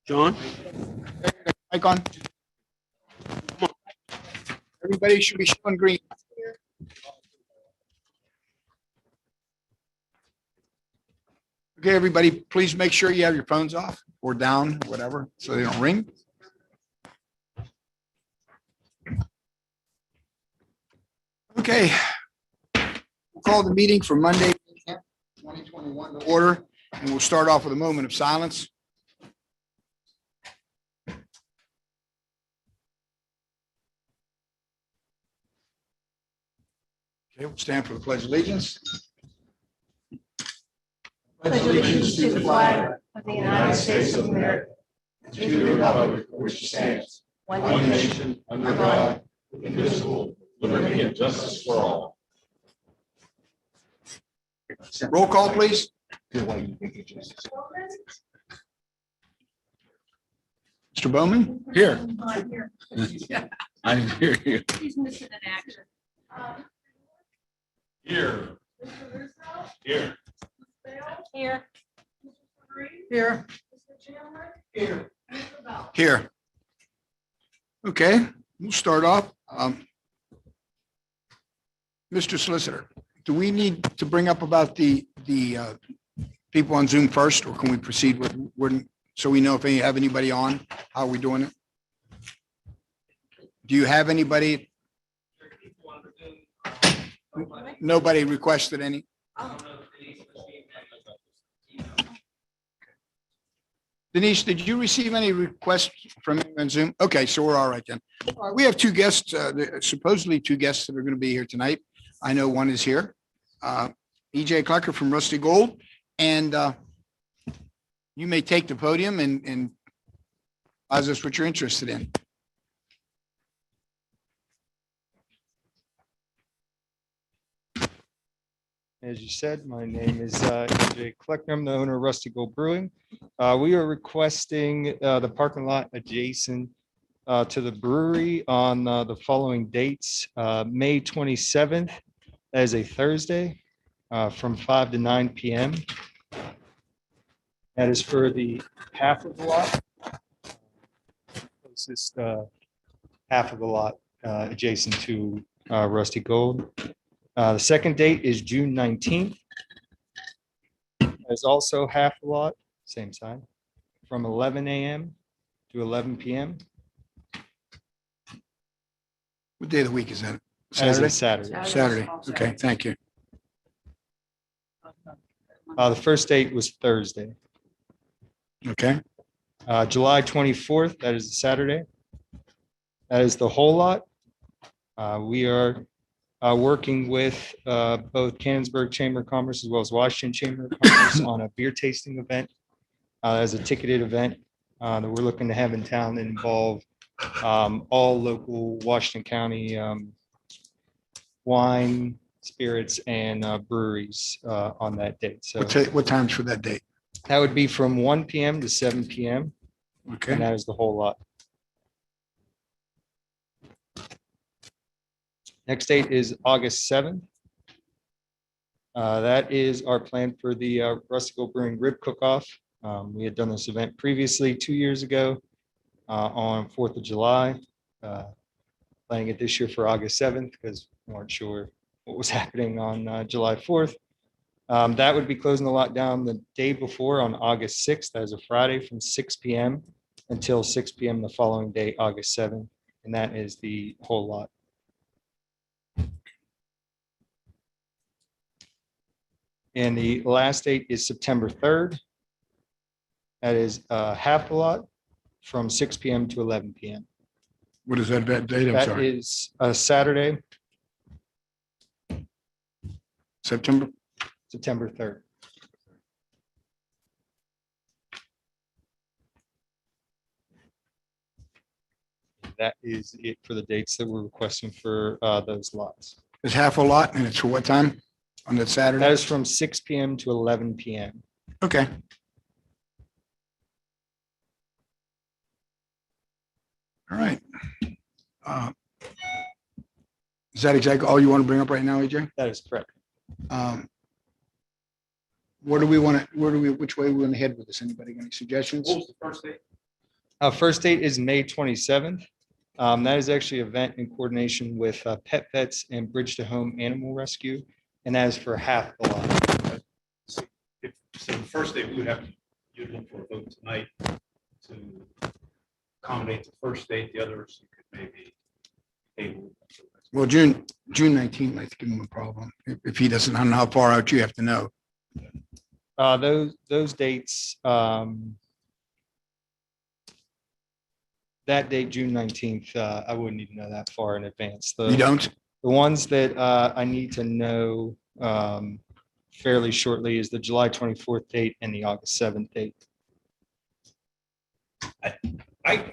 John? Mic on. Everybody should be showing green. Okay, everybody, please make sure you have your phones off or down, whatever, so they don't ring. Okay. We'll call the meeting for Monday, 2021 to order, and we'll start off with a moment of silence. Okay, we'll stand for the Pledge of Allegiance. Pledge allegiance to the flag of the United States of America, and to the republic for which it stands, one nation, under God, indivisible, with liberty and justice for all. Roll call, please. Mr. Bowman? Here. Here. I didn't hear you. He's missing an action. Here. Here. Here. Here. Here. Okay, we'll start off. Mr. Solicitor, do we need to bring up about the people on Zoom first, or can we proceed with, so we know if you have anybody on, how are we doing it? Do you have anybody? Nobody requested any? Denise, did you receive any requests from anyone on Zoom? Okay, so we're all right then. We have two guests, supposedly two guests that are going to be here tonight. I know one is here, EJ Clucker from Rusty Gold, and you may take the podium and advise us what you're interested in. As you said, my name is EJ Kleckner. I'm the owner of Rusty Gold Brewing. We are requesting the parking lot adjacent to the brewery on the following dates. May 27th, that is a Thursday, from 5 to 9 p.m. That is for the half of the lot. Closest half of the lot adjacent to Rusty Gold. The second date is June 19th. There's also half a lot, same time, from 11 a.m. to 11 p.m. What day of the week is that? As a Saturday? Saturday. Saturday. Okay, thank you. The first date was Thursday. Okay, July 24th, that is a Saturday. That is the whole lot. We are working with both Canonsburg Chamber of Commerce as well as Washington Chamber of Commerce on a beer tasting event as a ticketed event that we're looking to have in town that involve all local Washington County wine, spirits, and breweries on that date. So what times for that date? that would be from 1 p.m. to 7 p.m. And Okay, that is the whole lot. Next date is August 7th. That is our plan for the Rusty Gold Brewing Rib Cook-Off. We had done this event previously 2 years ago on 4th of July. Planning it this year for August 7th because we weren't sure what was happening on July 4th. That would be closing the lot down the day before on August 6th. That is a Friday from 6 p.m. until 6 p.m. the following day, August 7th. And that is the whole lot. And the last date is September 3rd. That is half the lot from 6 p.m. to 11 p.m. what is that date? I'm That sorry. is a Saturday, September? September 3rd. That is it for the dates that we're requesting for those lots. It's half a lot, and it's for what time on that That Saturday? is from 6 p.m. to 11 p.m. Okay. All right. Is that exactly all you want to bring up right now, AJ? That is correct. Where do we want to, which way we want to head with this? Anybody got any suggestions? What was the first date? First date is May 27th. That is actually an event in coordination with Pet Vets and Bridge to Home Animal Rescue, and that is for half the lot. So the first date, we would have, you'd look for a vote tonight to accommodate the first date. The others, you could maybe table. Well, June 19th might give him a problem. If he doesn't, I don't know how far out you have to know. Those dates, that date, June 19th, I wouldn't even know that far in advance. You don't? The ones that I need to know fairly shortly is the July 24th date and the August 7th date. I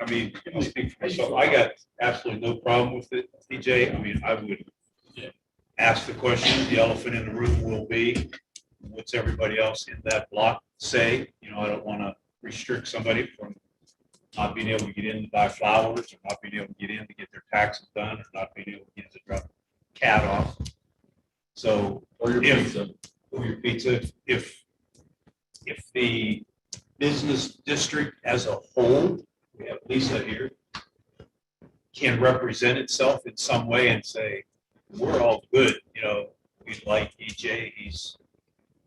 mean, I'll speak for myself. I got absolutely no problem with it, TJ. I mean, I would ask the question, the elephant in the room will be, what's everybody else in that block say? You know, I don't want to restrict somebody from not being able to get in to buy flowers, or not being able to get in to get their taxes done, or not being able to get to drop a cat off. So, or your pizza, if the business district as a whole, we have Lisa here, can represent itself in some way and say, we're all good, you know, we like EJ, he's,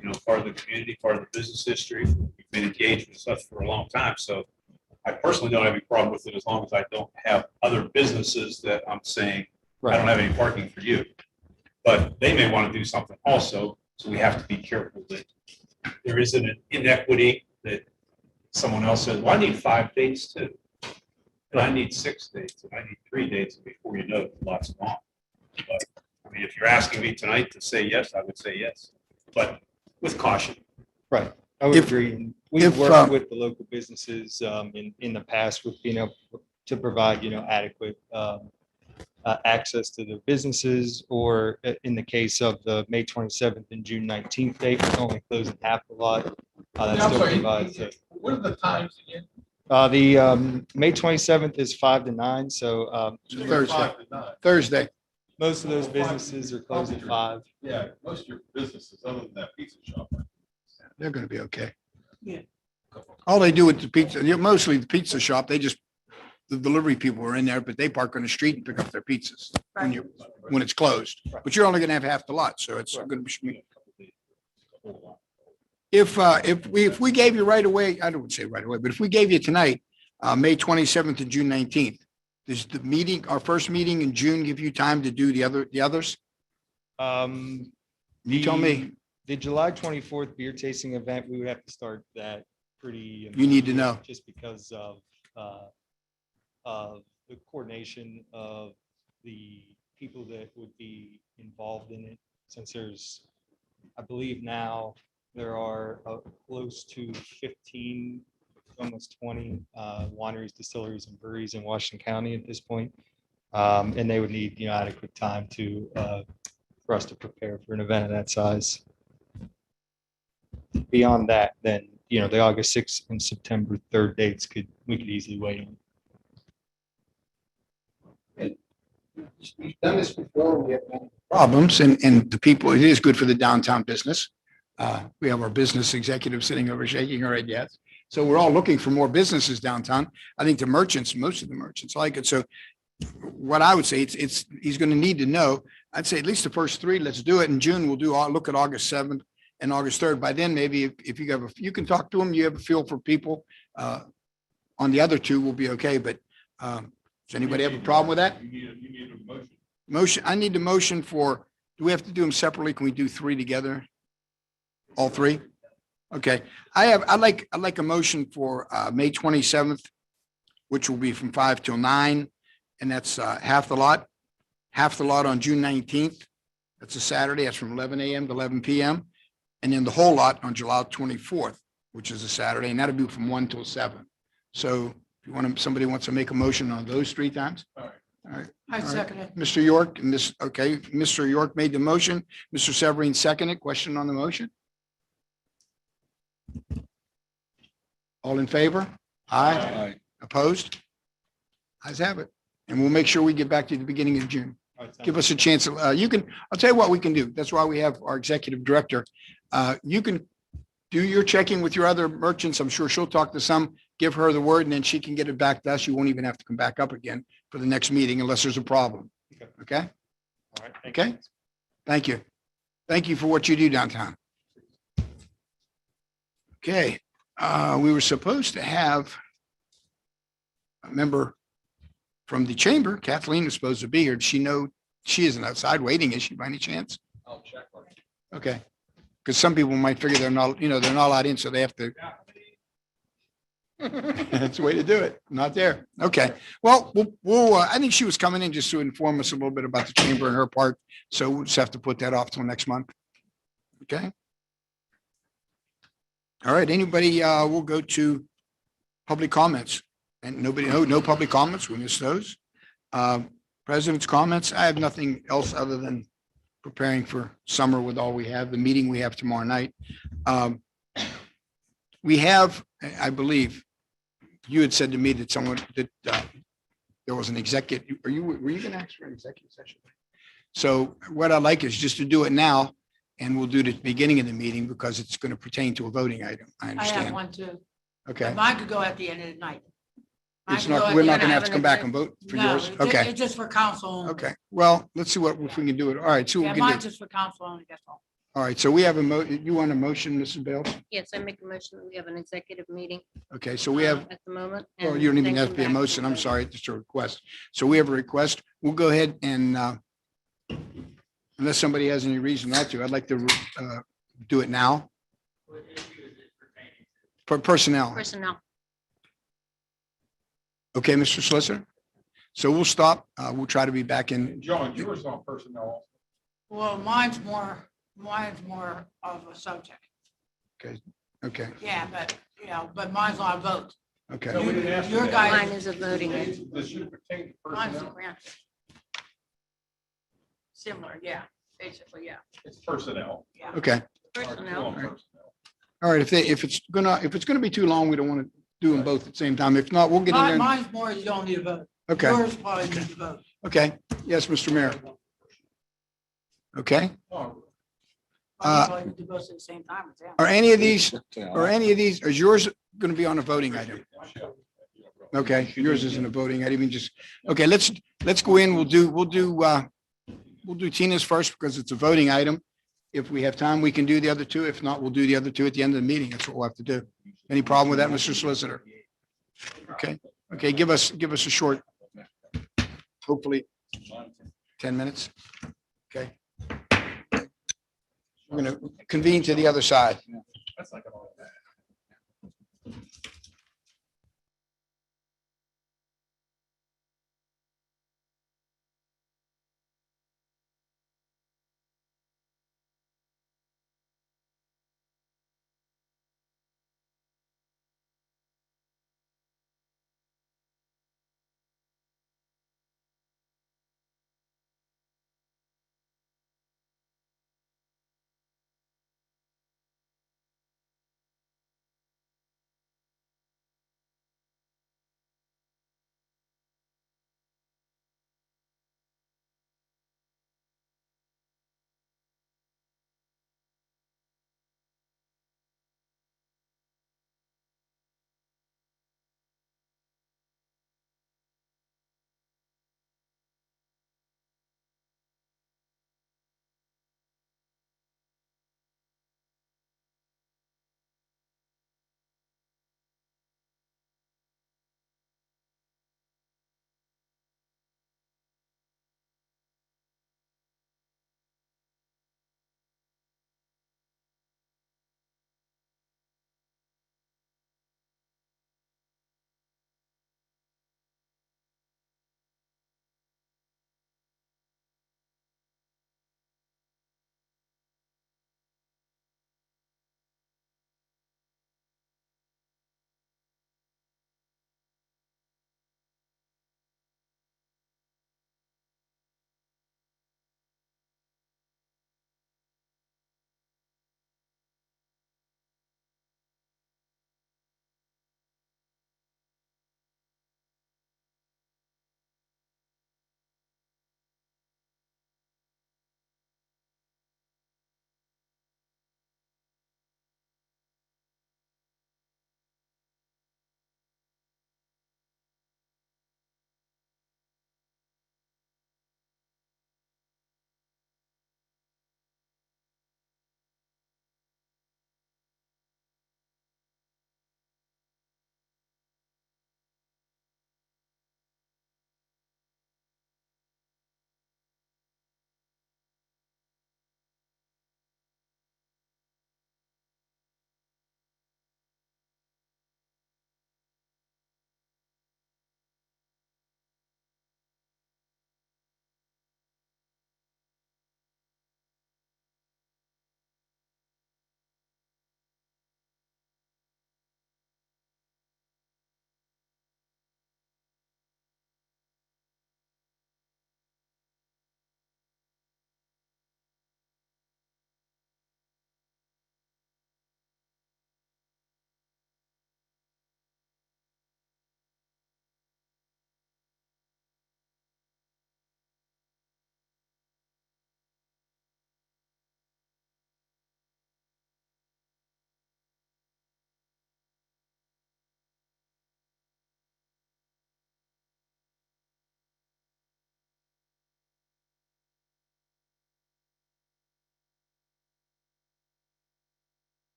you know, part of the community, part of the business history, we've been engaged with us for a long time, so I personally don't have any problem with it as long as I don't have other businesses that I'm saying, I don't have any parking for you. But they may want to do something also, so we have to be careful that there isn't an inequity that someone else says, well, I need 5 dates too. And I need 6 dates, and I need 3 dates, and before you know it, lots gone. But I mean, if you're asking me tonight to say yes, I would say yes, but with caution. Right. I would agree. We've worked with the local businesses in the past with being able to provide, you know, adequate access to their businesses, or in the case of the May 27th and June 19th date, only closing half the lot. That still provides. What are the times again? The May 27th is 5 to 9. So Thursday. Thursday. most of those businesses are closed at 5. Yeah, most of your businesses, other than that pizza shop. They're going to be okay. Yeah. All they do with the pizza, mostly the pizza shop, they just, the delivery people are in there, but they park on the street and pick up their pizzas when it's closed. But you're only going to have half the lot, so it's going to be. If we gave you right away, I don't say right away, but if we gave you tonight, May 27th and June 19th, does the meeting, our first meeting in June, give you time to do the others? You tell me. The July 24th beer tasting event, we would have to start that pretty. You need to know. Just because of the coordination of the people that would be involved in it, since there's, I believe now, there are close to 15, almost 20 wineries, distilleries, and breweries in Washington County at this point. And they would need, you know, adequate time to for us to prepare for an event of that size. Beyond that, then, you know, the August 6th and September 3rd dates we could easily wait on. We've done this before. We have problems, and the people, it is good for the downtown business. We have our business executive sitting over shaking her head yes. So we're all looking for more businesses downtown. I think the merchants, most of the merchants like it. So what I would say, he's going to need to know. I'd say at least the first 3, let's do it in June. We'll look at August 7th and August 3rd. By then, maybe if you have you can talk to them, you have a feel for people. On the other 2 will be okay. But does anybody have a problem with that? You need a motion. Motion. I need the motion for, do we have to do them separately? Can we do 3 together? All 3? Okay. I'd like a motion for May 27th, which will be from 5 till 9. And that's half the lot. Half the lot on June 19th. That's a Saturday. That's from 11 a.m. to 11 p.m. And then the whole lot on July 24th, which is a Saturday, and that'll be from 1 till 7. So if you want to, somebody wants to make a motion on those 3 times. All right. I second it. Mr. York, and this, okay, Mr. York made the motion. Mr. Severine seconded. Question on the motion? All in favor? Aye. Opposed? Ayes have it. And we'll make sure we get back to you at the beginning of June. Give us a chance. You can, I'll tell you what we can do. That's why we have our executive director. You can do your checking with your other merchants. I'm sure she'll talk to some, give her the word, and then she can get it back to us. You won't even have to come back up again for the next meeting unless there's a problem. Okay? All right. thank you. Okay? Thank you. Thank you for what you do downtown. Okay, we were supposed to have a member from the chamber. Kathleen was supposed to be here. Does she know she isn't outside waiting? Is she by any chance? I'll check on it. Okay. Because some people might figure they're not, they're not allowed in, so they have to. That's the way to do it. Not there. Okay. Well, I think she was coming in just to inform us a little bit about the chamber and her part. So we'll just have to put that off till next month. Okay. All right. Anybody, we'll go to public comments and no public comments. We missed those. President's comments. I have nothing else other than preparing for summer with all we have, the meeting we have tomorrow night. We have, I believe, you had said to me that there was an executive, were you going to ask for an executive session? So what I'd like is just to do it now, and we'll do it at the beginning of the meeting because it's going to pertain to a voting item. I I have understand. one too. Okay. Mine could go at the end of the night. Mine It's could go not, at we're the not end going to of- have to come back and vote for No, yours? it's ju- Okay. It's just for council. only. Okay. Well, let's see what, if we can do it. All right. See what Yeah, we can mine's do. just for council only, that's all. All right. So we have you want a motion, Mrs. Bales? Yes, I make a motion that we have an executive meeting. Okay. So we have, At the moment. well, and you don't even then have come to be a back and motion. I'm vote. sorry. It's just a request. So we have a request. We'll go ahead and, unless somebody has any reason not to, I'd like to do it now. For personnel. Personnel. Okay, Mr. Solicitor? So we'll stop. We'll try to be back in. John, yours on personnel. Well, mine's more of a subject. Okay, Yeah, but mine's not a vote. okay. No, we didn't ask for Your that. guys- Mine is a voting. This should pertain to Mine's a personnel. grant. Similar, yeah, basically, yeah, It's personnel. yeah. Okay. Personnel. On personnel. All right. If it's gonna be too long, we don't want to do them both at the same time. If not, we'll get in there. Mine's more, you don't need a vote. Okay, Yours probably needs a vote. okay. Yes, Mr. Mayor. Okay. Oh, Uh, You probably need to vote at the same time as them. Are any of these, is yours going to be on a voting item? Okay, yours isn't a voting item. You just, okay, let's go in. We'll do Tina's first because it's a voting item. If we have time, we can do the other two. If not, we'll do the other two at the end of the meeting. That's what we'll have to do. Any problem with that, Mr. Solicitor? Okay, okay, give us a short, hopefully 10 minutes. Okay. We're going to convene to the other side. That's like an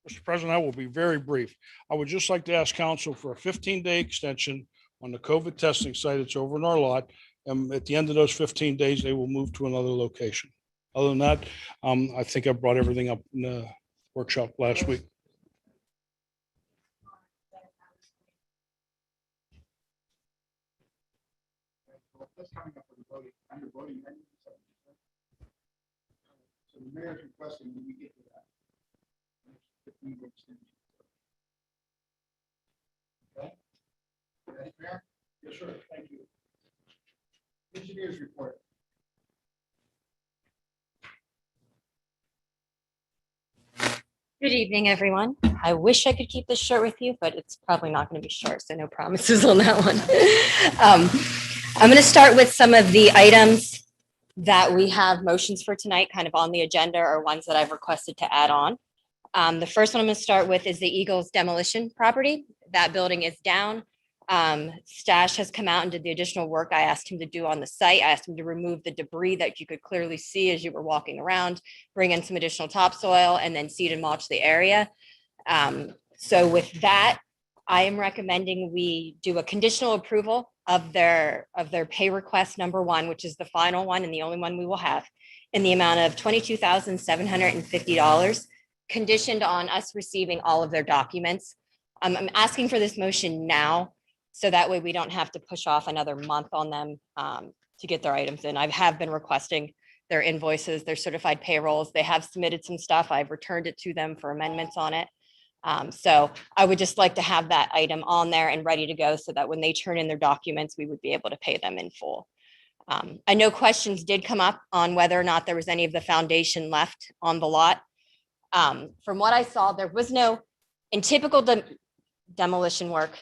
Mr. President, I will be very brief. I would just like to ask council for a 15-day extension on the COVID testing site. It's over in our lot. And at the end of those 15 days, they will move to another location. Other than that, I think I brought everything up in the workshop last week. That's coming up with the voting, under voting. So the mayor's requesting when we get to that. Okay? Ready, Mayor? Yes, sir. Thank you. Engineers report. Good evening, everyone. I wish I could keep this short with you, but it's probably not going to be short, so no promises on that one. I'm going to start with some of the items that we have motions for tonight, kind of on the agenda, or ones that I've requested to add on. The first one I'm going to start with is the Eagles demolition property. That building is down. Stash has come out and did the additional work I asked him to do on the site. I asked him to remove the debris that you could clearly see as you were walking around, bring in some additional topsoil, and then seed and mulch the area. So with that, I am recommending we do a conditional approval of their pay request number one, which is the final one and the only one we will have, in the amount of $22,750, conditioned on us receiving all of their documents. I'm asking for this motion now, so that way we don't have to push off another month on them to get their items in. I have been requesting their invoices, their certified payrolls. They have submitted some stuff. I've returned it to them for amendments on it. So I would just like to have that item on there and ready to go so that when they turn in their documents, we would be able to pay them in full. I know questions did come up on whether or not there was any of the foundation left on the lot. From what I saw, there was no, in typical demolition work,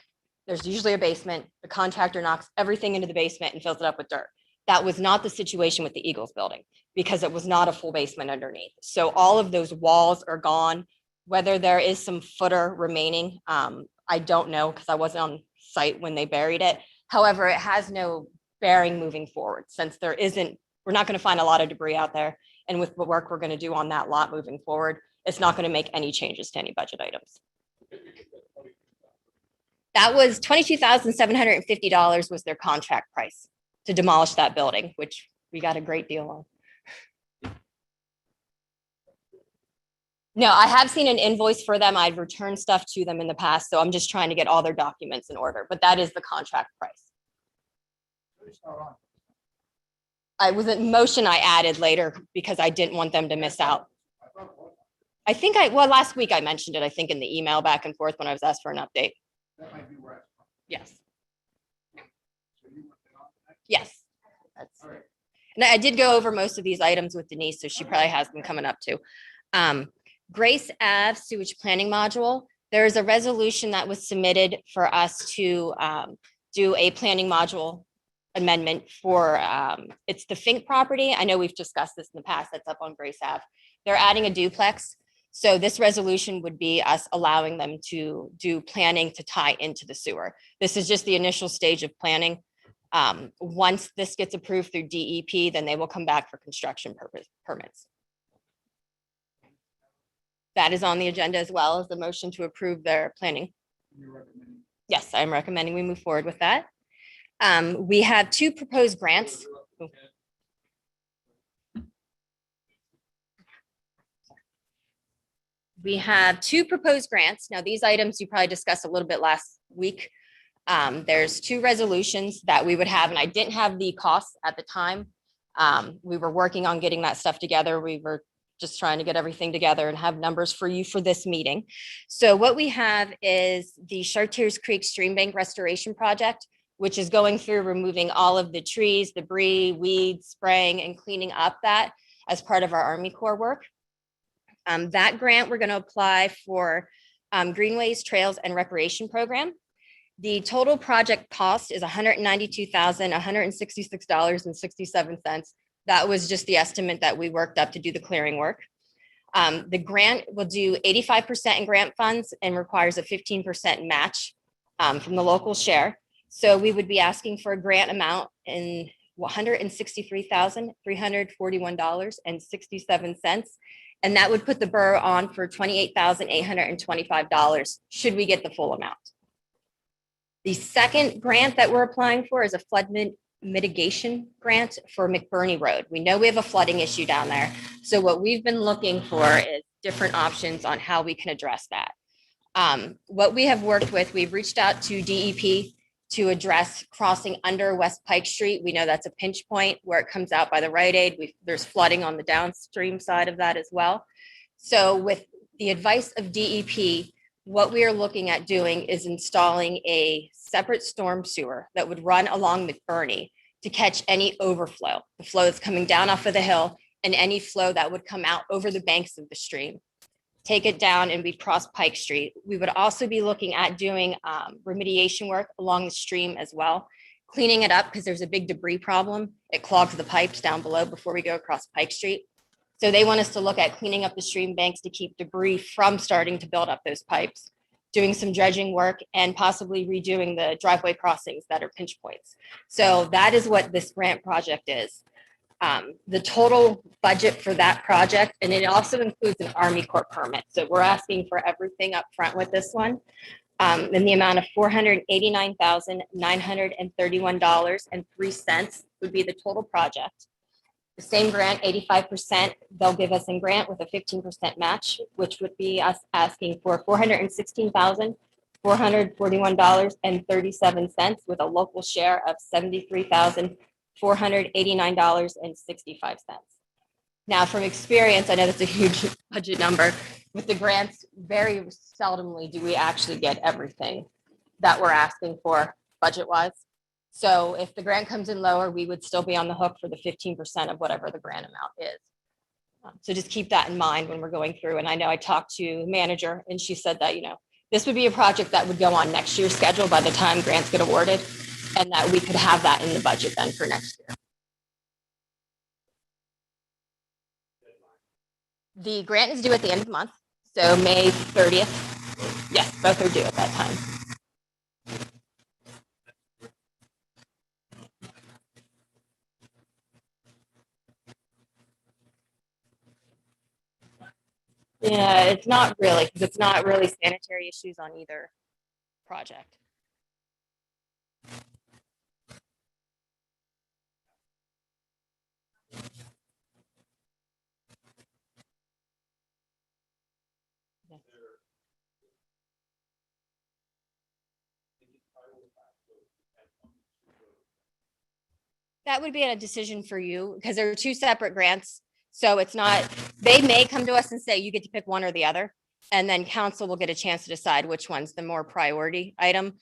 there's usually a basement. The contractor knocks everything into the basement and fills it up with dirt. That was not the situation with the Eagles building because it was not a full basement underneath. So all of those walls are gone. Whether there is some footer remaining, I don't know because I wasn't on site when they buried it. However, it has no bearing moving forward since we're not going to find a lot of debris out there. And with the work we're going to do on that lot moving forward, it's not going to make any changes to any budget items. That was $22,750 was their contract price to demolish that building, which we got a great deal on. No, I have seen an invoice for them. I've returned stuff to them in the past, so I'm just trying to get all their documents in order, but that is the contract price. I was a motion I added later because I didn't want them to miss out. I think last week I mentioned it, I think in the email back and forth when I was asked for an update. That might be where. Yes. So you want that on tonight? Yes. All right. And I did go over most of these items with Denise, so she probably has them coming up too. Grace Ave sewage planning module. There is a resolution that was submitted for us to do a planning module amendment for, it's the Fink property. I know we've discussed this in the past. That's up on Grace Ave. They're adding a duplex. So this resolution would be us allowing them to do planning to tie into the sewer. This is just the initial stage of planning. Once this gets approved through DEP, then they will come back for construction permits. That is on the agenda as well as the motion to approve their planning. Yes, I'm recommending we move forward with that. We have two proposed grants. We have two proposed grants. Now, these items you probably discussed a little bit last week. There's two resolutions that we would have, and I didn't have the costs at the time. We were working on getting that stuff together. We were just trying to get everything together and have numbers for you for this meeting. So what we have is the Chartiers Creek Stream Bank Restoration Project, which is going through removing all of the trees, debris, weeds, spraying, and cleaning up that as part of our Army Corps work. That grant, we're going to apply for Greenways, Trails, and Recreation Program. The total project cost is $192,166.67. That was just the estimate that we worked up to do the clearing work. The grant will do 85% in grant funds and requires a 15% match from the local share. So we would be asking for a grant amount in $163,341.67. And that would put the borough on for $28,825 should we get the full amount. The second grant that we're applying for is a flood mitigation grant for McBurney Road. We know we have a flooding issue down there. So what we've been looking for is different options on how we can address that. What we have worked with, we've reached out to DEP to address crossing under West Pike Street. We know that's a pinch point where it comes out by the Rite Aid. There's flooding on the downstream side of that as well. So with the advice of DEP, what we are looking at doing is installing a separate storm sewer that would run along McBurney to catch any overflow, the flow that's coming down off of the hill and any flow that would come out over the banks of the stream. Take it down and we cross Pike Street. We would also be looking at doing remediation work along the stream as well, cleaning it up because there's a big debris problem. It clogs the pipes down below before we go across Pike Street. So they want us to look at cleaning up the stream banks to keep debris from starting to build up those pipes, doing some dredging work and possibly redoing the driveway crossings that are pinch points. So that is what this grant project is. The total budget for that project, and it also includes an Army Corps permit. So we're asking for everything up front with this one. In the amount of $489,931.03 would be the total project. The same grant, 85%, they'll give us in grant with a 15% match, which would be us asking for $416,441.37 with a local share of $73,489.65. Now, from experience, I know that's a huge budget number. With the grants, very seldomly do we actually get everything that we're asking for budget-wise. So if the grant comes in lower, we would still be on the hook for the 15% of whatever the grant amount is. So just keep that in mind when we're going through. And I know I talked to manager and she said that, this would be a project that would go on next year's schedule by the time grants get awarded, and that we could have that in the budget then for next year. The grant is due at the end of the month, so May 30th. Yes, both are due at that time. Yeah, it's not really, because it's not really sanitary issues on either project. That would be a decision for you because there are two separate grants. So it's not, they may come to us and say, you get to pick one or the other. And then council will get a chance to decide which one's the more priority item.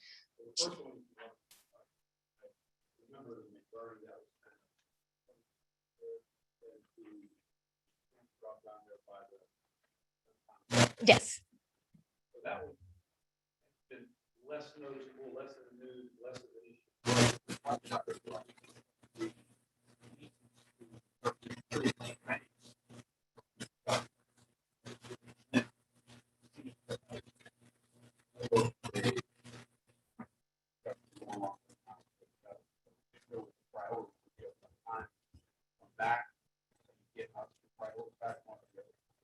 Yes. So that would been less noticeable, less of the news, less of the issue.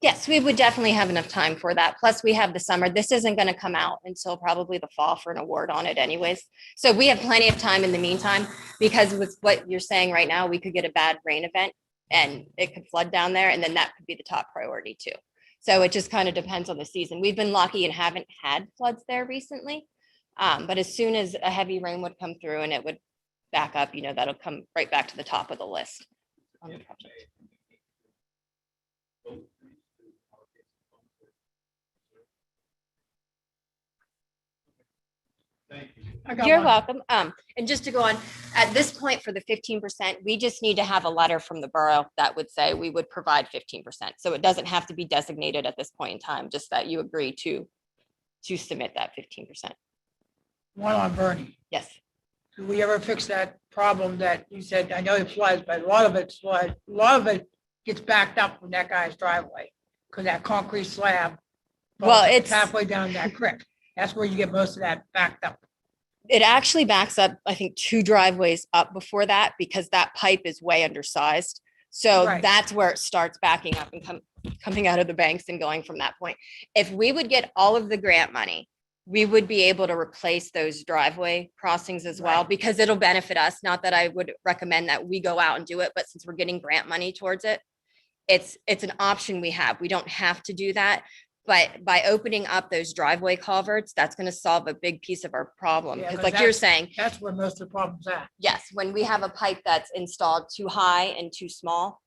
Yes, we would definitely have enough time for that. Plus we have the summer. This isn't going to come out until probably the fall for an award on it anyways. So we have plenty of time in the meantime, because with what you're saying right now, we could get a bad rain event and it could flood down there. And then that could be the top priority too. So it just kind of depends on the season. We've been lucky and haven't had floods there recently. But as soon as a heavy rain would come through and it would back up, that'll come right back to the top of the list on the project. You're welcome. And just to go on, at this point for the 15%, we just need to have a letter from the borough that would say we would provide 15%. So it doesn't have to be designated at this point in time, just that you agree to submit that 15%. One on Bernie. Yes. Do we ever fix that problem that you said, I know it floods, but a lot of it gets backed up from that guy's driveway because that concrete slab. Well, it's halfway down that creek. That's where you get most of that backed up. It actually backs up, I think, 2 driveways up before that because that pipe is way undersized. So Right. that's where it starts backing up and coming out of the banks and going from that point. If we would get all of the grant money, we would be able to replace those driveway crossings as well, Right. because it'll benefit us. Not that I would recommend that we go out and do it, but since we're getting grant money towards it, it's an option we have. We don't have to do that. But by opening up those driveway culverts, that's going to solve a big piece of our problem. Yeah, Because 'cause like you're that's- saying, That's where most of the problem's at. yes, when we have a pipe that's installed too high and too small,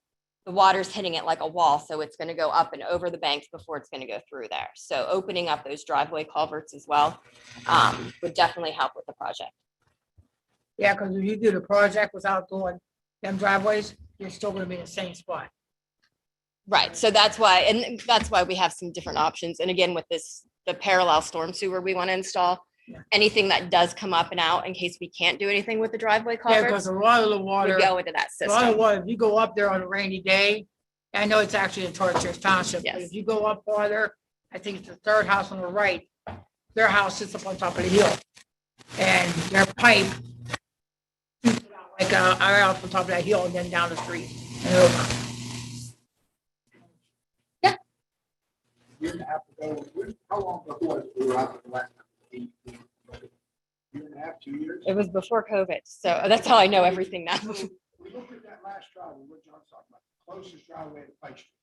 the water's hitting it like a wall. So it's going to go up and over the banks before it's going to go through there. So opening up those driveway culverts as well would definitely help with the project. Yeah, because if you do the project without doing them driveways, you're still gonna be in the same spot. Right, so that's why we have some different options. And again, with the parallel storm sewer we want to install, Yeah. anything that does come up and out in case we can't do anything with the driveway Yeah, because culverts, a lot of the we water, go into that a lot of system. water, if you go up there on a rainy day, I know it's actually in Torches Township, but Yes. if you go up farther, I think it's the third house on the right, their house sits up on top of the hill. And their pipe shoots out like right off the top of that hill and then down the street and over. Year and a half ago, how long before we were out the last time? Year and a half, 2 years? It was before COVID, so that's how I know everything now. We looked at that last driveway, what John's talking about, closest driveway to Pike Street.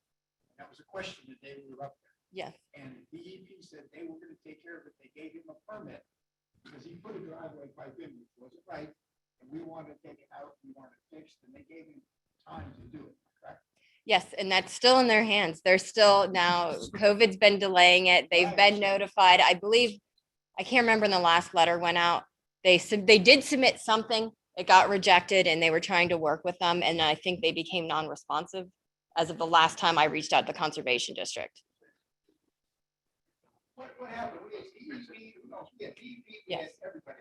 That was a question the day we were up there. Yes, And DEP said they were gonna take care of it. They gave him a permit because he put a driveway pipe in, which wasn't right. And we wanted to take it out, we wanted it fixed, and they gave him time to do it, correct? yes, and that's still in their hands. They're still now, COVID's been delaying it. They've been notified. I believe, I can't remember when the last letter went out. They did submit something. It got rejected and they were trying to work with them. And I think they became non-responsive as of the last time I reached out to the Conservation District. What happened? We had Yes. everybody.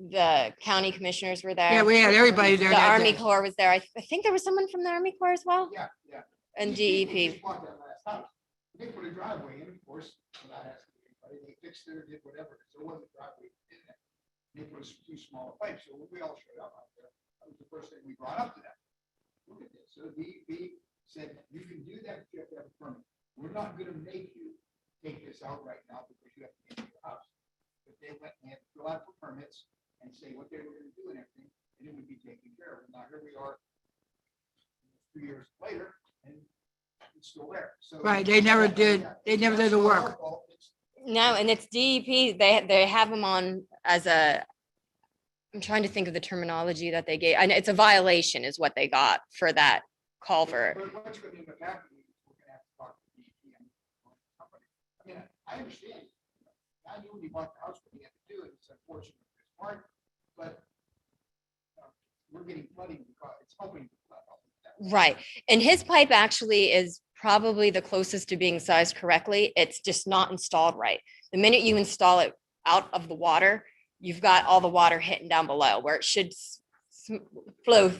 The county commissioners were there. Yeah, we had everybody there The that Army day. Corps was there. I think there was someone from the Army Corps as well, Yeah, yeah. and These people DEP. just bought that last house. They put a driveway in, of course, without asking anybody. They fixed it or did whatever, because there wasn't a driveway in there. They put a too small a pipe, so when we all showed up out there, that was the first thing we brought up to them. Look at this. So DEP said, you can do that, but you have to have a permit. We're not gonna make you take this out right now because you have to get your house. But they went and had to fill out for permits and say what they were gonna do and everything, and it would be taken care of. Now, here we are 2 years later, and it's still there. So Right, they never did the work. No, and it's DEP. They have them on as a, I'm trying to think of the terminology that they gave. And it's a violation is what they got for that culvert. But what's going to end up happening is we're going to have to talk to DEP and the company. I mean, I understand. I knew when you bought the house, what you had to do, and it's unfortunate for this part, but we're getting flooding because it's hoping to flood. Right. And his pipe actually is probably the closest to being sized correctly. It's just not installed right. The minute you install it out of the water, you've got all the water hitting down below where it should flow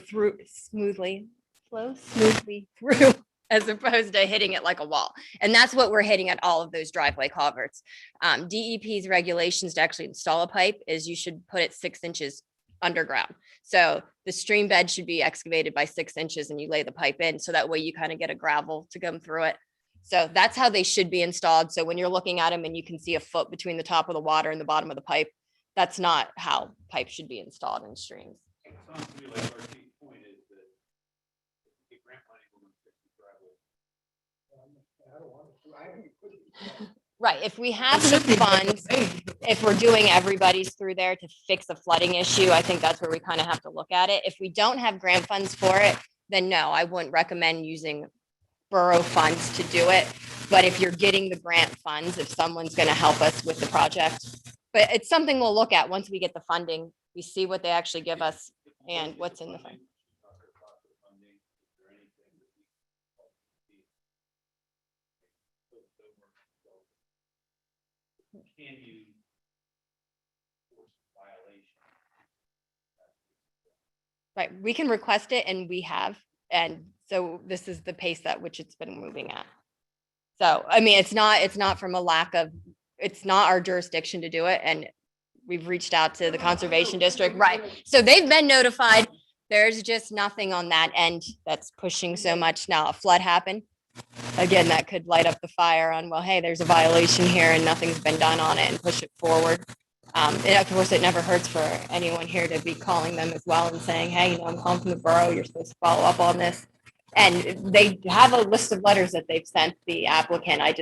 smoothly through as opposed to hitting it like a wall. And that's what we're hitting at all of those driveway culverts. DEP's regulations to actually install a pipe is you should put it 6 inches underground. So the stream bed should be excavated by 6 inches and you lay the pipe in. So that way you kind of get a gravel to come through it. So that's how they should be installed. So when you're looking at them and you can see a foot between the top of the water and the bottom of the pipe, that's not how pipes should be installed in streams. It sounds to me like our key point is that the grant money will fix the driveway. Right. If we have the funds, if we're doing everybody's through there to fix a flooding issue, I think that's where we kind of have to look at it. If we don't have grant funds for it, then no, I wouldn't recommend using borough funds to do it. But if you're getting the grant funds, if someone's going to help us with the project, but it's something we'll look at once we get the funding. We see what they actually give us and what's in the fund. Can you force violation? Right, we can request it and we have, and so this is the pace at which it's been moving at. So, I mean, it's not from a lack of, it's not our jurisdiction to do it, and we've reached out to the conservation district, right? So they've been notified. There's just nothing on that end that's pushing so much. Now, a flood happened. Again, that could light up the fire on, well, hey, there's a violation here and nothing's been done on it and push it forward. And of course, it never hurts for anyone here to be calling them as well and saying, hey, I'm calling from the borough. You're supposed to follow up on this. And they have a list of letters that they've sent the applicant. I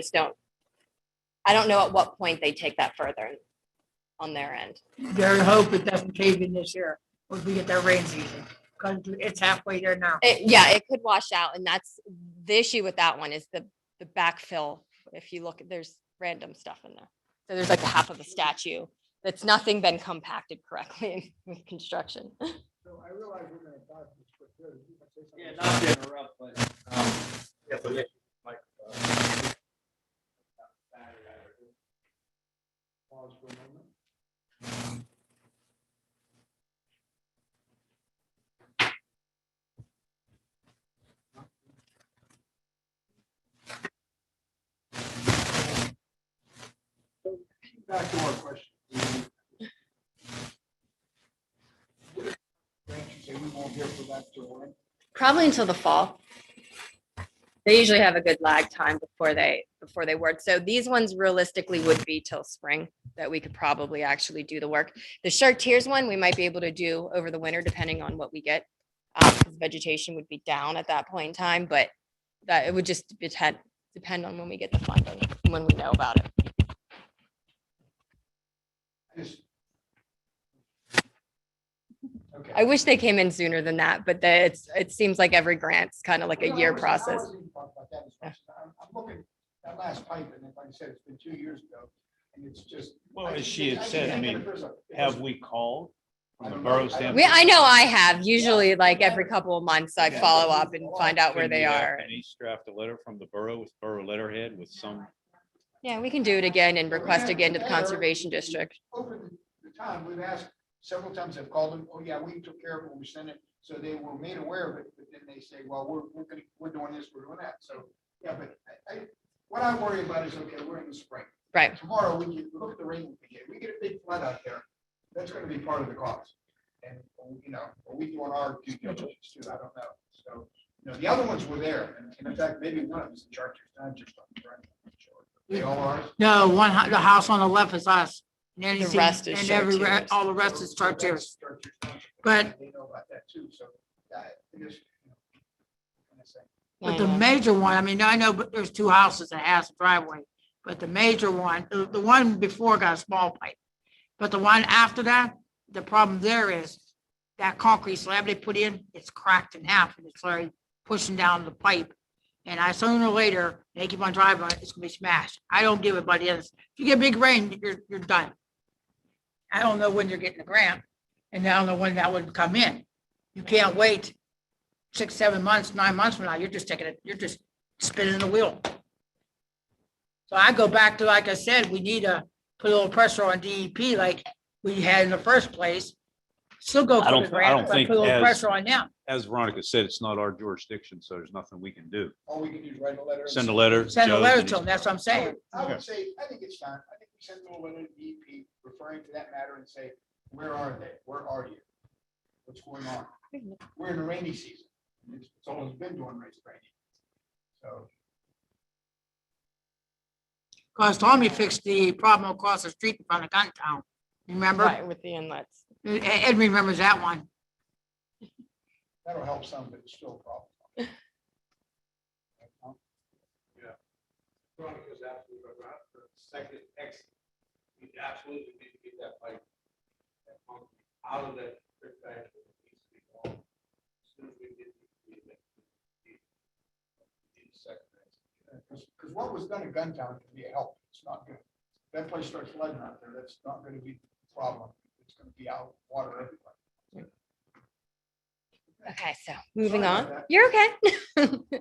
don't know at what point they take that further on their end. Their hope it doesn't cave in this year, once we get that rain season, because it's halfway there now. Yeah, it could wash out. And that's the issue with that one is the backfill. If you look, there's random stuff in there. So there's like half of a statue that's nothing been compacted correctly with construction. So I realize we're gonna talk this quick here. You can say something. Yeah, not to interrupt, but, yeah, but yeah, like, Pause for a moment. Back to our question. You say we won't hear from that till when? Probably until the fall. They usually have a good lag time before they work. So these ones realistically would be till spring that we could probably actually do the work. The Chartiers one, we might be able to do over the winter, depending on what we get. Because vegetation would be down at that point in time, but that it would just depend on when we get the funding, and when we know about it. Just- Okay. I wish they came in sooner than that, but it seems like every grant's kind of like a No, year I process. wasn't even talking about that as much. I'm looking, that last pipe, and like I said, it's been 2 years ago, and it's just. Well, I as just she think- had I said, just I think mean, if there's a- have we called from the borough I don't standpoint? I know I have, usually like every couple of months, I follow up and find out where Can they we have are. Penny draft a letter from the borough with borough letterhead with some, Yeah, we can do it again and request again to the conservation district. Over the time, we've asked several times, I've called them, oh yeah, we took care of it, we sent it, so they were made aware of it, but then they say, well, we're doing this, we're doing that, so, yeah, but what I worry about is, okay, we're in the spring. Right. Tomorrow, we can look at the rain, we get a big flood out there, that's gonna be part of the cost. And, are we doing our due diligence too, I don't know, so, the other ones were there, and in fact, maybe one of them is in Chartiers, not just on the front. They all are. No, the house on the left is us. And The anything- rest is and Chartiers. all the rest is Chartiers. But- They know about that too, so. I just, But the major one, I mean, I know, but there's two houses that has a driveway, but the major one, the one before got a small pipe. But the one after that, the problem there is that concrete slab they put in, it's cracked in half and it's already pushing down the pipe. And sooner or later, they keep on driving on it, it's gonna be smashed. I don't give it by the end. If you get big rain, you're done. I don't know when you're getting the grant, and I don't know when that would come in. You can't wait 6, 7 months, 9 months from now, you're just you're just spinning the wheel. So I go back to, like I said, we need to put a little pressure on DEP like we had in the first place. Still go I for don't- the I grant, don't but think put a little as- pressure on them. as Veronica said, it's not our jurisdiction, so there's nothing we can do. all we can do is write a letter. and Send a letter. Send a Joe, letter and to them, that's what I'm saying. I would say, I think it's time. I think we send a little letter to DEP referring to that matter and say, where are they? Where are you? What's going on? We're in the rainy season. It's always been doing rainy. So, Because Tommy fixed the problem across the street in front of Gun Town. Remember? Right, with the inlets. Ed remembers that one. that'll help some, but it's still a problem. Veronica's absolutely right. The second X, we absolutely need to get that pipe that concrete out of that brick factory. It needs to be gone. As soon as we get the second X. Because what was done at Guntown can be a help. It's not good. That place starts flooding out there. That's not going to be a problem. It's going to be out water everywhere. Okay, so moving Sorry on. about that. You're okay.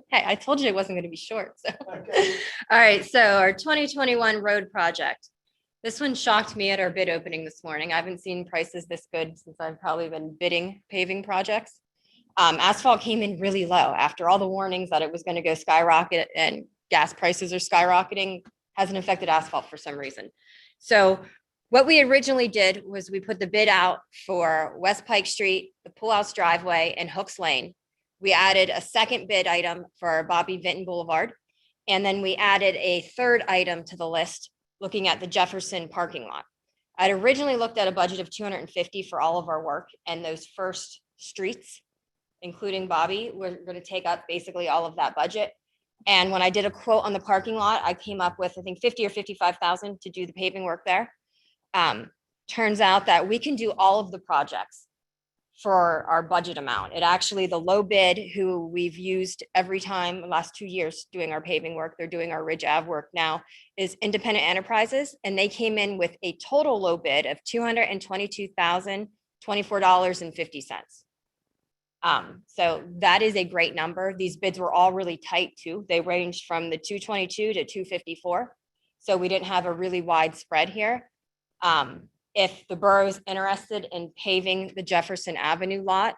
Hey, I told you it wasn't going to be short, so. Okay. All right, so our 2021 road project. This one shocked me at our bid opening this morning. I haven't seen prices this good since I've probably been bidding paving projects. Asphalt came in really low after all the warnings that it was going to go skyrocket and gas prices are skyrocketing, hasn't affected asphalt for some reason. So What we originally did was we put the bid out for West Pike Street, the Pool House Driveway, and Hooks Lane. We added a second bid item for Bobby Vinton Boulevard. And then we added a third item to the list, looking at the Jefferson parking lot. I'd originally looked at a budget of 250 for all of our work, and those first streets, including Bobby, were going to take up basically all of that budget. And when I did a quote on the parking lot, I came up with, I think, 50 or 55,000 to do the paving work there. Turns out that we can do all of the projects for our budget amount. It actually, the low bid, who we've used every time the last 2 years doing our paving work, they're doing our Ridge Ave work now, is Independent Enterprises. And they came in with a total low bid of $222,024.50. So that is a great number. These bids were all really tight too. They ranged from the 222 to 254. So we didn't have a really wide spread here. If the borough is interested in paving the Jefferson Avenue lot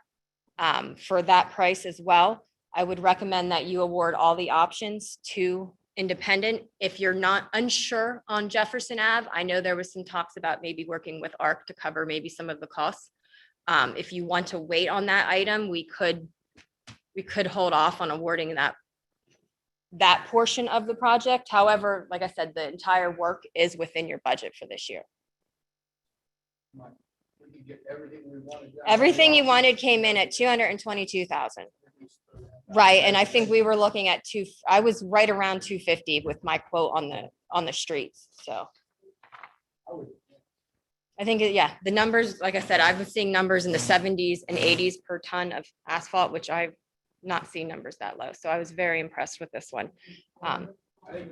for that price as well, I would recommend that you award all the options to Independent. If you're not unsure on Jefferson Ave, I know there was some talks about maybe working with ARC to cover maybe some of the costs. If you want to wait on that item, we could hold off on awarding that portion of the project. However, like I said, the entire work is within your budget for this year. We could get everything we wanted done. Everything you wanted came in at 222,000. Right, and I think we were looking at I was right around 250 with my quote on the streets, so. I think, yeah, the numbers, like I said, I've been seeing numbers in the 70s and 80s per ton of asphalt, which I've not seen numbers that low, so I was very impressed with this one. I think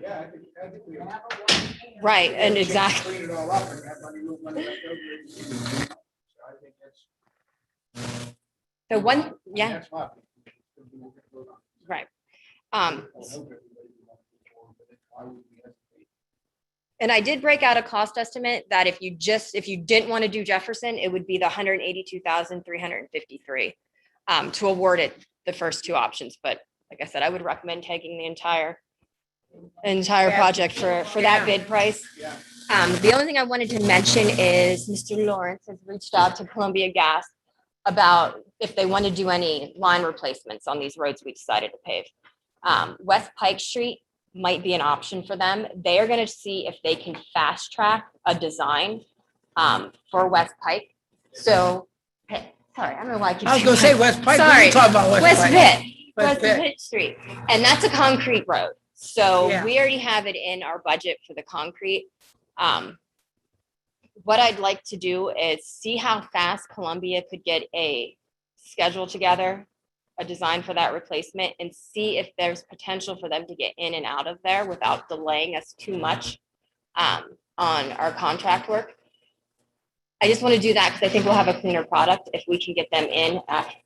we have. Right, and exactly. Clean it all up and have money left over. So I think that's. So one, yeah, That's my opinion. right. I hope everybody wants to go on, but why would we hesitate? And I did break out a cost estimate that if you didn't want to do Jefferson, it would be the 182,353 to award it the first two options. But like I said, I would recommend taking the entire project for that bid price. The only thing I wanted to mention is Mr. Lawrence has reached out to Columbia Gas about if they want to do any line replacements on these roads we decided to pave. West Pike Street might be an option for them. They are going to see if they can fast track a design for West Pike. So, hey, sorry, I don't know why I keep. I was gonna say West Pike. Sorry, We talking about West Pike. Pitt, West West Pitt. Pitt Street, and that's a concrete road. So Yeah. we already have it in our budget for the concrete. What I'd like to do is see how fast Columbia could get a schedule together, a design for that replacement, and see if there's potential for them to get in and out of there without delaying us too much on our contract work. I just want to do that because I think we'll have a cleaner product if we can get them in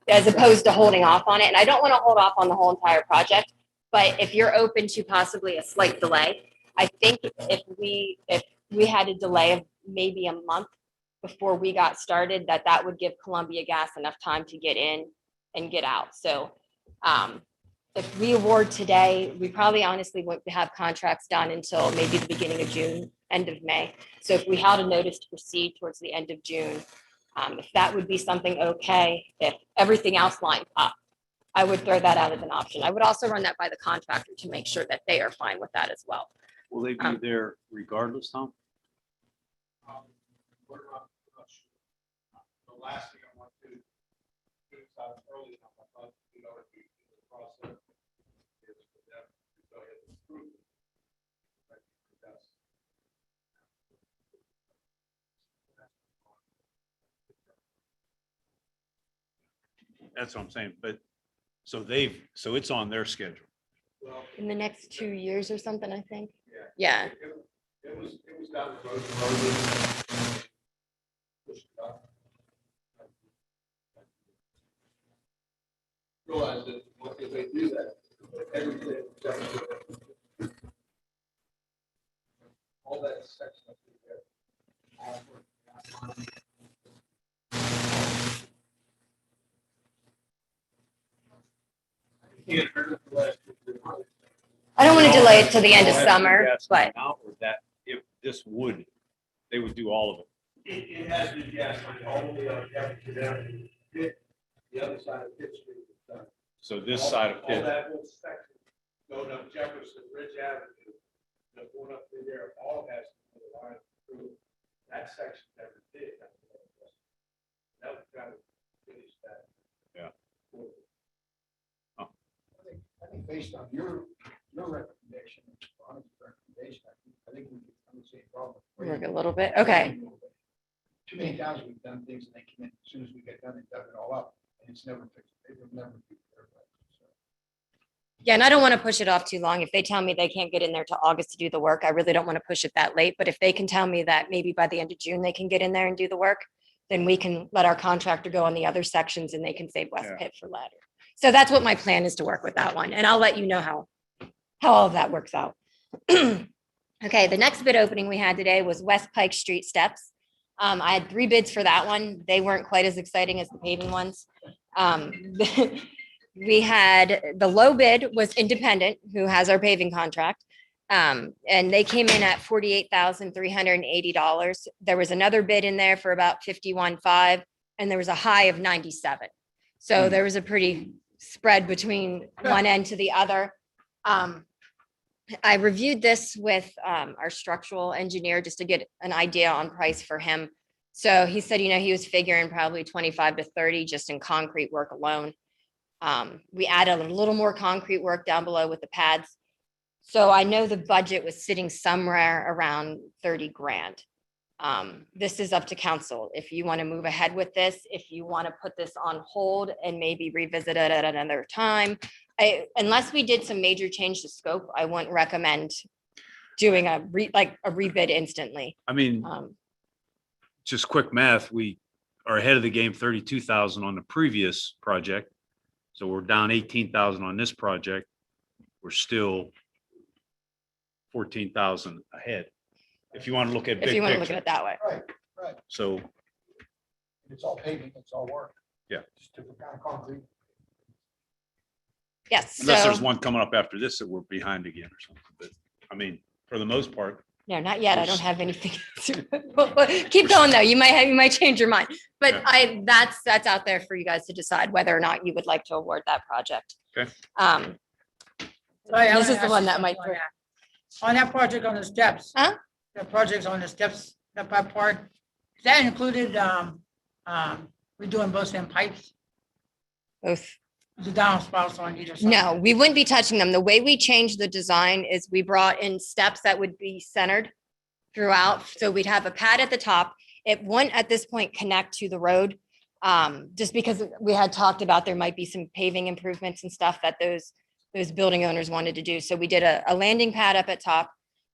as opposed to holding off on it. And I don't want to hold off on the whole entire project, but if you're open to possibly a slight delay, I think if we had a delay of maybe a month before we got started, that would give Columbia Gas enough time to get in and get out. So if we award today, we probably honestly won't have contracts done until maybe the beginning of June, end of May. So if we had a notice to proceed towards the end of June, if that would be something okay, if everything else lines up, I would throw that out as an option. I would also run that by the contractor to make sure that they are fine with that as well. Will they be there regardless, Tom? What about the last thing I want to do is early enough, I thought, if we do the process, is for them to go ahead and approve it. That's what I'm saying, but so it's on their schedule. Well, In the next 2 years or something, I think. yeah. Yeah. It was down the road. Pushed it up. Realize that if they do that, everything. All that section up there. I don't want to delay it till the end of summer, Gas but out, or that if this would they would do all of it. It has been, yes, all the way up, the other side of Pitt Street is done. So this side of All Pitt, that whole section, going up Jefferson, Ridge Avenue, going up through there, all has to be lined through. That section never did. That was kind of finished that. Yeah. I think based on your recommendation, Ron's recommendation, I think we can come and say problem. Work a little bit. Okay. Too many times we've done things and they come in, as soon as we get done, they dug it all up and it's never fixed. It will never be. Yeah, and I don't want to push it off too long. If they tell me they can't get in there till August to do the work, I really don't want to push it that late. But if they can tell me that maybe by the end of June, they can get in there and do the work, then we can let our contractor go on the other sections and they can save West Yeah. Pitt for later. So that's what my plan is, to work with that one. And I'll let you know how all of that works out. Okay, the next bid opening we had today was West Pike Street Steps. I had 3 bids for that one. They weren't quite as exciting as the paving ones. We had, the low bid was Independent, who has our paving contract. And they came in at $48,380. There was another bid in there for about $51,500, and there was a high of 97. So there was a pretty spread between one end to the other. I reviewed this with our structural engineer just to get an idea on price for him. So he said, he was figuring probably 25 to 30 just in concrete work alone. We added a little more concrete work down below with the pads. So I know the budget was sitting somewhere around 30 grand. This is up to council. If you want to move ahead with this, if you want to put this on hold and maybe revisit it at another time. Unless we did some major change to scope, I wouldn't recommend doing a rebid instantly. I mean, just quick math, we are ahead of the game 32,000 on the previous project. So we're down 18,000 on this project. We're still 14,000 ahead. If you want to look at If big you want to look at picture. it that way. Right. So, It's all paving, it's all work. Yeah. Just different kind of concrete. Yes. unless there's So, one coming up after this that we're behind again or something, but I mean, for the most part, no, not yet. I don't have anything. Well, keep going though. You might change your mind, but Yeah. that's out there for you guys to decide whether or not you would like to award that project. Okay. This is the one that might. On that project on the steps. Huh? The projects on the steps, that part, is that included, we're doing both them pipes, Both. the downspouts on either side? No, we wouldn't be touching them. The way we changed the design is we brought in steps that would be centered throughout. So we'd have a pad at the top. It wouldn't at this point connect to the road. Just because we had talked about there might be some paving improvements and stuff that those building owners wanted to do. So we did a landing pad up at top.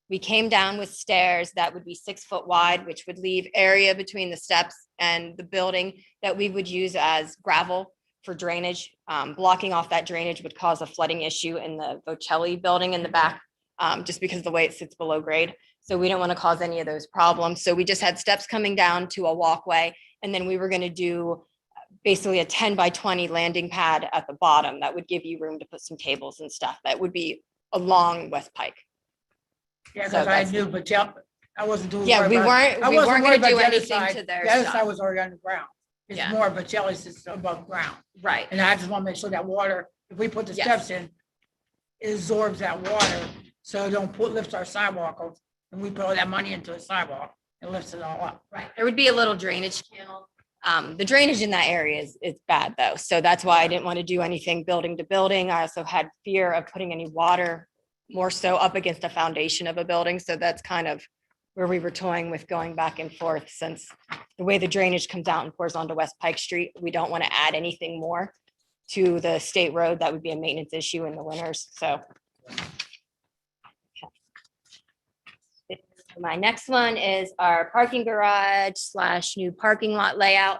We came down with stairs that would be 6 foot wide, which would leave area between the steps and the building that we would use as gravel for drainage. Blocking off that drainage would cause a flooding issue in the Bocelli building in the back, just because of the way it sits below grade. So we don't want to cause any of those problems. So we just had steps coming down to a walkway, and then we were going to do basically a 10 by 20 landing pad at the bottom that would give you room to put some tables and stuff. That would be along West Pike. Yeah, So because I that's- knew, but I wasn't doing. Yeah, we weren't I going wasn't to worried about do the other anything side. to their The other side stuff. was already underground. It's Yeah. more Bocelli's is above ground. Right. And I just want to make sure that water, if we put the Yes. steps in, it absorbs that water, so it don't lift our sidewalk up. And we put all that money into a sidewalk, it lifts it all up. Right. There would be a little drainage channel. The drainage in that area is bad though. So that's why I didn't want to do anything building to building. I also had fear of putting any water more so up against the foundation of a building. So that's kind of where we were toying with going back and forth, since the way the drainage comes out and pours onto West Pike Street, we don't want to add anything more to the state road. That would be a maintenance issue in the winters. So. My next one is our parking garage / new parking lot layout.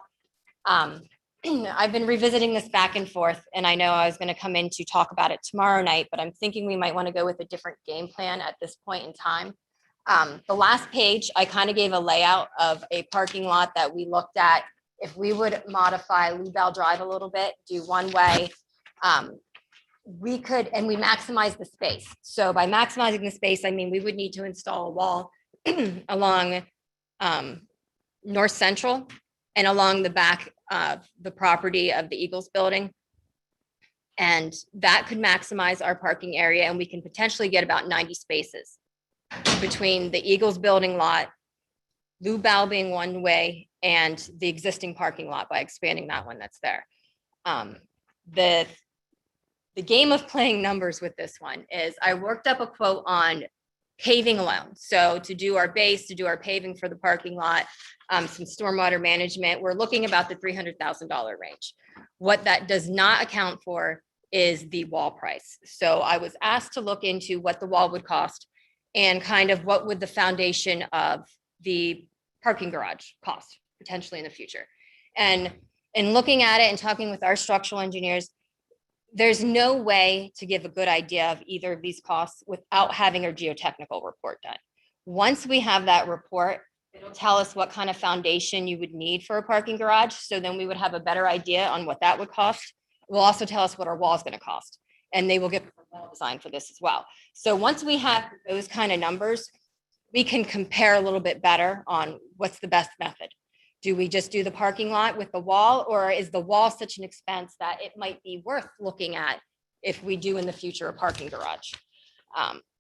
I've been revisiting this back and forth, and I know I was going to come in to talk about it tomorrow night, but I'm thinking we might want to go with a different game plan at this point in time. The last page, I kind of gave a layout of a parking lot that we looked at. If we would modify Lee Bell Drive a little bit, do one way, we could, and we maximize the space. So by maximizing the space, I mean, we would need to install a wall along North Central and along the back of the property of the Eagles building. And that could maximize our parking area, and we can potentially get about 90 spaces between the Eagles building lot, Lou Bow being one way, and the existing parking lot by expanding that one that's there. The game of playing numbers with this one is I worked up a quote on paving alone. So to do our base, to do our paving for the parking lot, some stormwater management, we're looking about the $300,000 range. What that does not account for is the wall price. So I was asked to look into what the wall would cost and kind of what would the foundation of the parking garage cost potentially in the future. And in looking at it and talking with our structural engineers, there's no way to give a good idea of either of these costs without having a geotechnical report done. Once we have that report, it'll tell us what kind of foundation you would need for a parking garage. So then we would have a better idea on what that would cost. It will also tell us what our wall is going to cost. And they will get a wall design for this as well. So once we have those kind of numbers, we can compare a little bit better on what's the best method. Do we just do the parking lot with the wall, or is the wall such an expense that it might be worth looking at if we do in the future a parking garage?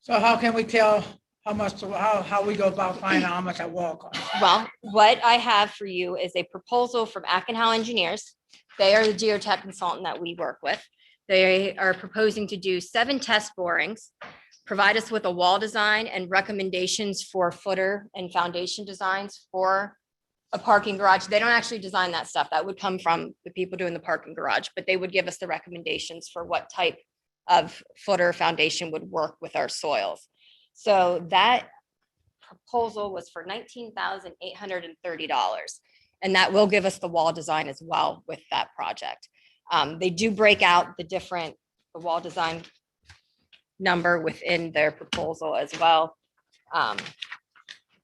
So how can we tell how much, how we go about finding out how much that wall costs? Well, what I have for you is a proposal from Ackenhow Engineers. They are the geotech consultant that we work with. They are proposing to do 7 test borings, provide us with a wall design and recommendations for footer and foundation designs for a parking garage. They don't actually design that stuff. That would come from the people doing the parking garage, but they would give us the recommendations for what type of footer foundation would work with our soils. So that proposal was for $19,830. And that will give us the wall design as well with that project. They do break out the wall design number within their proposal as well.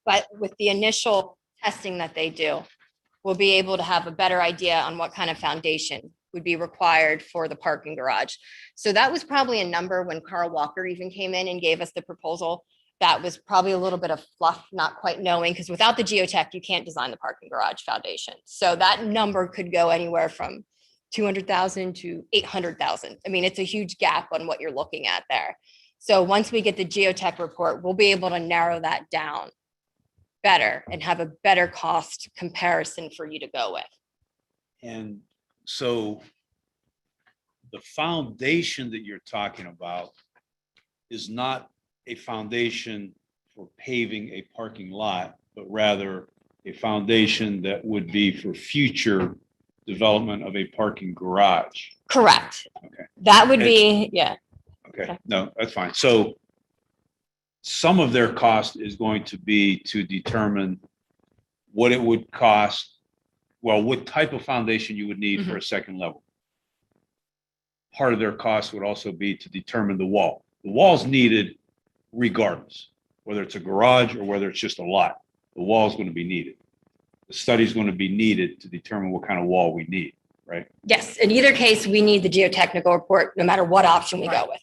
But with the initial testing that they do, we'll be able to have a better idea on what kind of foundation would be required for the parking garage. So that was probably a number when Carl Walker even came in and gave us the proposal. That was probably a little bit of fluff, not quite knowing, because without the geotech, you can't design the parking garage foundation. So that number could go anywhere from 200,000 to 800,000. I mean, it's a huge gap on what you're looking at there. So once we get the geotech report, we'll be able to narrow that down better and have a better cost comparison for you to go with. And so the foundation that you're talking about is not a foundation for paving a parking lot, but rather a foundation that would be for future development of a parking garage. Correct. Okay. That would be, yeah. Okay, no, that's fine. So some of their cost is going to be to determine what it would cost, well, what type of foundation you would need for a second level. Part of their cost would also be to determine the wall. The wall's needed regardless, whether it's a garage or whether it's just a lot. The wall is going to be needed. The study is going to be needed to determine what kind of wall we need, right? Yes, in either case, we need the geotechnical report, no matter what option we go with.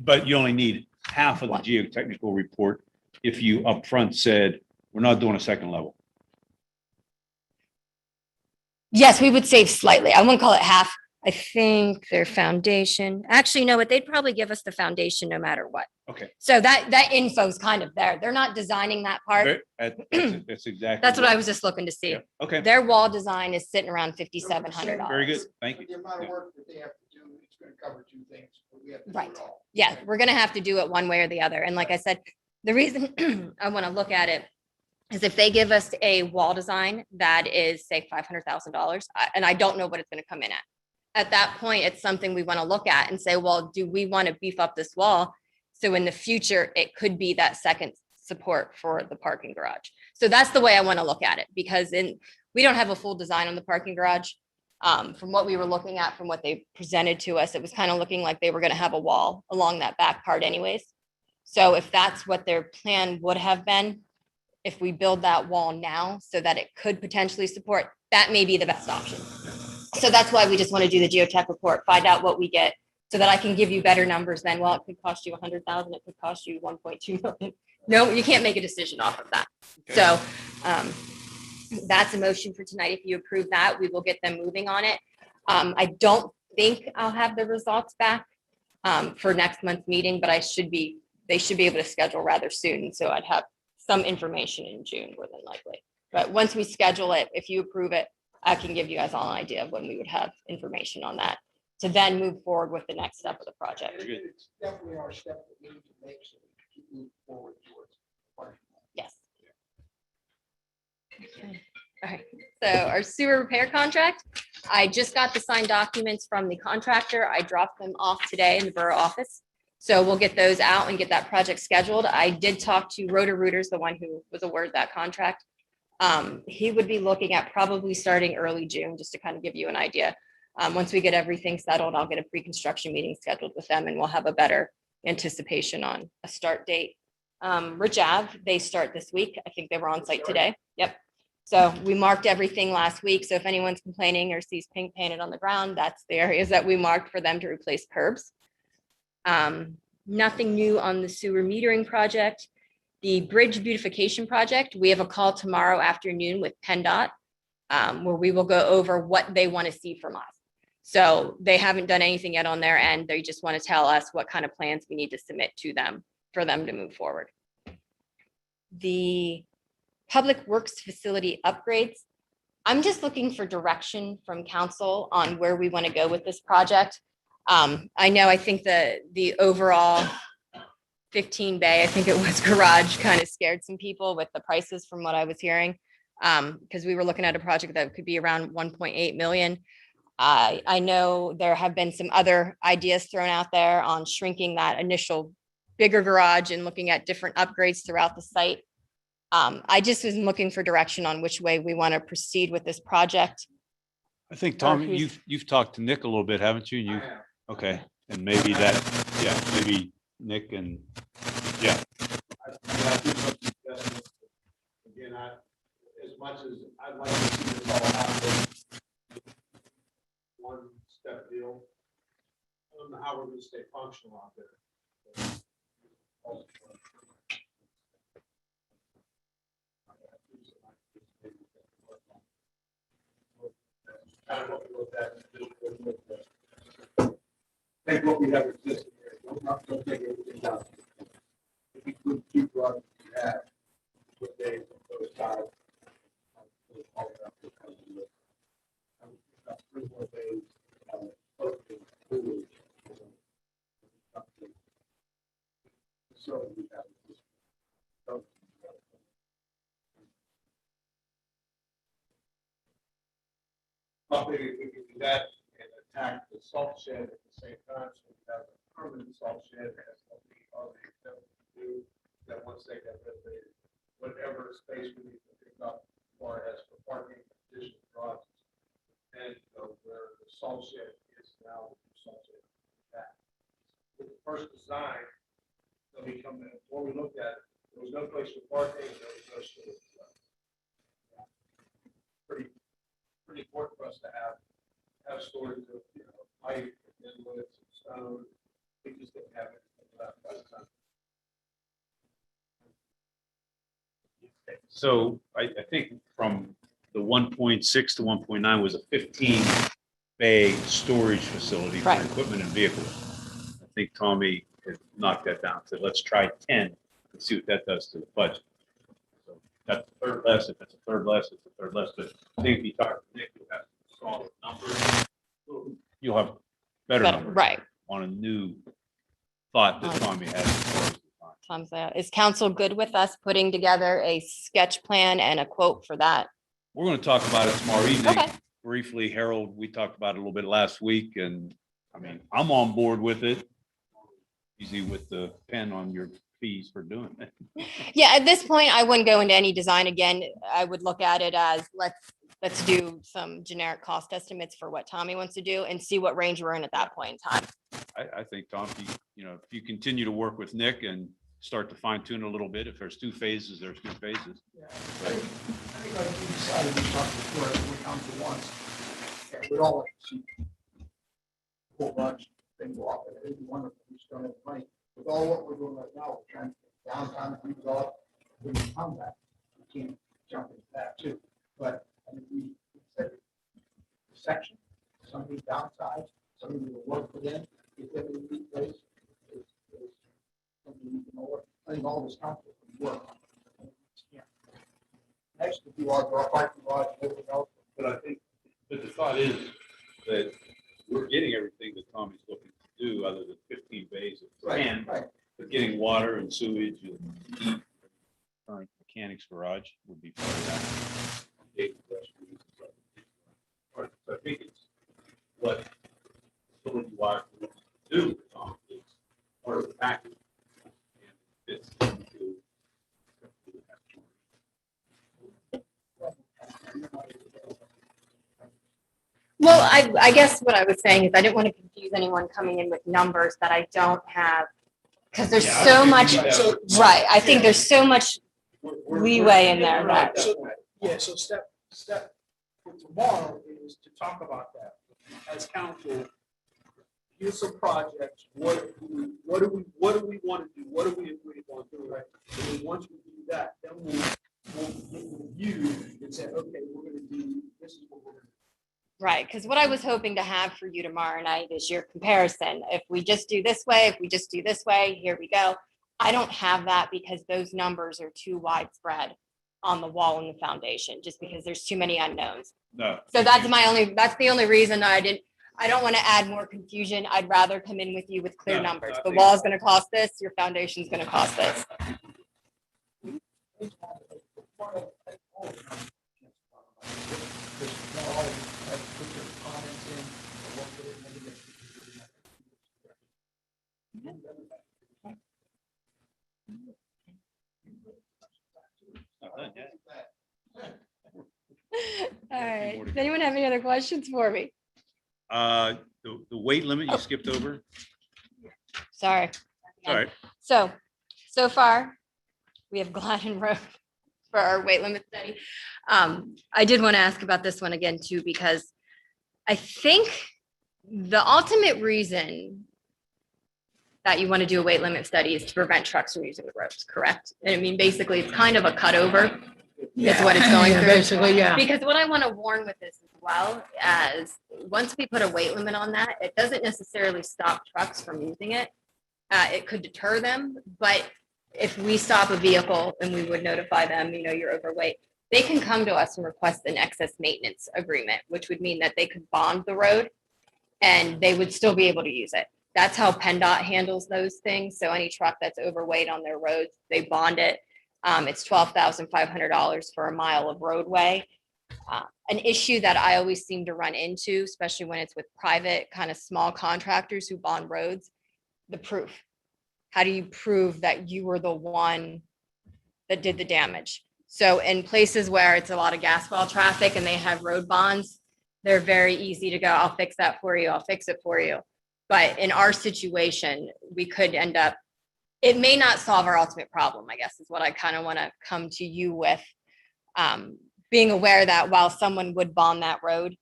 But you only need half of the geotechnical report if you upfront said, we're not doing a second level. Yes, we would save slightly. I wouldn't call it half. I think their foundation, actually, you know what? They'd probably give us the foundation no matter what. Okay. So that info is kind of there. They're not designing that part. That's exactly. That's what I was just looking to see. Yeah, okay, Their wall design is sitting around $5,700. very good. Thank you. The amount of Yeah. work that they have to do, it's going to cover 2 things. But we have to do Right. it all. Yeah, we're gonna have to do it one way or the other. And like I said, the reason I want to look at it is if they give us a wall design that is, say, $500,000, and I don't know what it's going to come in at. At that point, it's something we want to look at and say, well, do we want to beef up this wall? So in the future, it could be that second support for the parking garage. So that's the way I want to look at it, because we don't have a full design on the parking garage. From what we were looking at, from what they presented to us, it was kind of looking like they were going to have a wall along that back part anyways. So if that's what their plan would have been, if we build that wall now so that it could potentially support, that may be the best option. So that's why we just want to do the geotech report, find out what we get, so that I can give you better numbers than, well, it could cost you 100,000, it could cost you 1.2 million. No, you can't make a decision off of that. So that's a motion for tonight. If you approve that, we will get them moving on it. I don't think I'll have the results back for next month's meeting, but they should be able to schedule rather soon. So I'd have some information in June more than likely. But once we schedule it, if you approve it, I can give you guys all an idea of when we would have information on that to then move forward with the next step of the project. It's definitely our step that we need to make so we can keep moving forward towards. Yes. Okay. All right. So our sewer repair contract, I just got the signed documents from the contractor. I dropped them off today in the borough office. So we'll get those out and get that project scheduled. I did talk to Roto-Rooters, the one who was awarded that contract. He would be looking at probably starting early June, just to kind of give you an idea. Once we get everything settled, I'll get a pre-construction meeting scheduled with them and we'll have a better anticipation on a start date. Rich Ave, they start this week. I think they were on site today. Yep. So we marked everything last week. So if anyone's complaining or sees pink painted on the ground, that's the areas that we marked for them to replace curbs. Nothing new on the sewer metering project. The bridge beautification project, we have a call tomorrow afternoon with PennDOT, where we will go over what they want to see from us. So they haven't done anything yet on their end. They just want to tell us what kind of plans we need to submit to them for them to move forward. The public works facility upgrades. I'm just looking for direction from council on where we want to go with this project. I know, I think the overall 15 bay, I think it was garage, kind of scared some people with the prices from what I was hearing. Because we were looking at a project that could be around 1.8 million. I know there have been some other ideas thrown out there on shrinking that initial bigger garage and looking at different upgrades throughout the site. I just was looking for direction on which way we want to proceed with this project. I think, Tom, who's- you've talked to Nick a little bit, haven't you? Okay, and maybe maybe Nick and, yeah. Again, as much as I'd like to see this all happen, one step deal. I don't know how we're gonna stay functional out there. Kind of what we looked at. Take what we have existing here. Don't take everything down. If we could keep what we have, what they, those guys. Three more days. So we have. Maybe if we can do that and attack the salt shed at the same time, so we have a permanent salt shed as what we already attempted to do, that once they get renovated, whatever space we need to pick up as far as for parking, additional garages, and where the salt shed is now, the salt shed. That. With the first design, when we come in, before we looked at it, there was no place for parking, there was no storage. Pretty important for us to have storage of, pipe, inlets, and stone. We just didn't have it by the time. So I think from the 1.6 to 1.9 was a 15 bay storage facility for Right. equipment and vehicles. I think Tommy has knocked that down to let's try 10 and see what that does to the budget. So that's a third less. If it's a third less, it's a third less. But I think if you talk to Nick, you'll have solid numbers. You'll have better numbers Right. on a new thought that Tommy had. Tom's out. Is council good with us putting together a sketch plan and a quote for that? We're going to talk about it tomorrow evening. Okay. Briefly, Harold, we talked about it a little bit last week, and I mean, I'm on board with it. Easy with the pen on your fees for doing it. Yeah, at this point, I wouldn't go into any design again. I would look at it as let's do some generic cost estimates for what Tommy wants to do and see what range we're in at that point in time. I think, Tom, if you continue to work with Nick and start to fine tune a little bit, if there's two phases, there's two phases. Yeah, I think like we decided, we talked before, that we come to once. And we'd all like to see a whole bunch of things go off, and it'd be wonderful, we spend all the money. With all what we're doing right now, we're trying to get downtown redeveloped, when you come back, you can't jump into that too. But I mean, we said section, somebody downside, somebody will work for them, if they have a unique place, something we can all, I think all this council can work on. Yeah. Next, if you are, our parking lot, everything else. But I think, but the thought is that we're getting everything that Tommy's looking to do, other than 15 bays of land, Right. but getting water and sewage and heat. Current mechanics garage would be part of that. Gate restrooms and stuff. So I think it's what facility wise we want to do for Tom is part of the package. And it's into- Well, I guess what I was saying is I didn't want to confuse anyone coming in with numbers that I don't have. Because there's Yeah, I so think much, that's- right, I think there's so much leeway in there that, Yeah, so step for tomorrow is to talk about that as council. Here's some projects, what do we want to do, what do we agree on doing, right? And then once we do that, then we'll review and say, okay, we're gonna do, this is what we're gonna do. right, because what I was hoping to have for you tomorrow night is your comparison. If we just do this way, if we just do this way, here we go. I don't have that because those numbers are too widespread on the wall and the foundation, just because there's too many unknowns. No. So that's the only reason I don't want to add more confusion. I'd rather come in with you with clear No, numbers. I The think- wall's gonna cost this, your foundation's gonna cost this. All right, does anyone have any other questions for me? The weight limit you skipped over? Sorry. Sorry. So far, we have Gladden Road for our weight limit study. I did want to ask about this one again too, because I think the ultimate reason that you want to do a weight limit study is to prevent trucks from using the roads, correct? And I mean, basically, it's kind of a cutover. That's what it's going through. Basically, yeah. Because what I want to warn with this as well, as once we put a weight limit on that, it doesn't necessarily stop trucks from using it. It could deter them, but if we stop a vehicle and we would notify them, you're overweight, they can come to us and request an excess maintenance agreement, which would mean that they could bond the road and they would still be able to use it. That's how PennDOT handles those things. So any truck that's overweight on their roads, they bond it. It's $12,500 for a mile of roadway. An issue that I always seem to run into, especially when it's with private kind of small contractors who bond roads, the proof. How do you prove that you were the one that did the damage? So in places where it's a lot of gas well traffic and they have road bonds, they're very easy to go, I'll fix that for you, I'll fix it for you. But in our situation, we could end up, it may not solve our ultimate problem, I guess is what I kind of want to come to you with. Being aware that while someone would bond that road,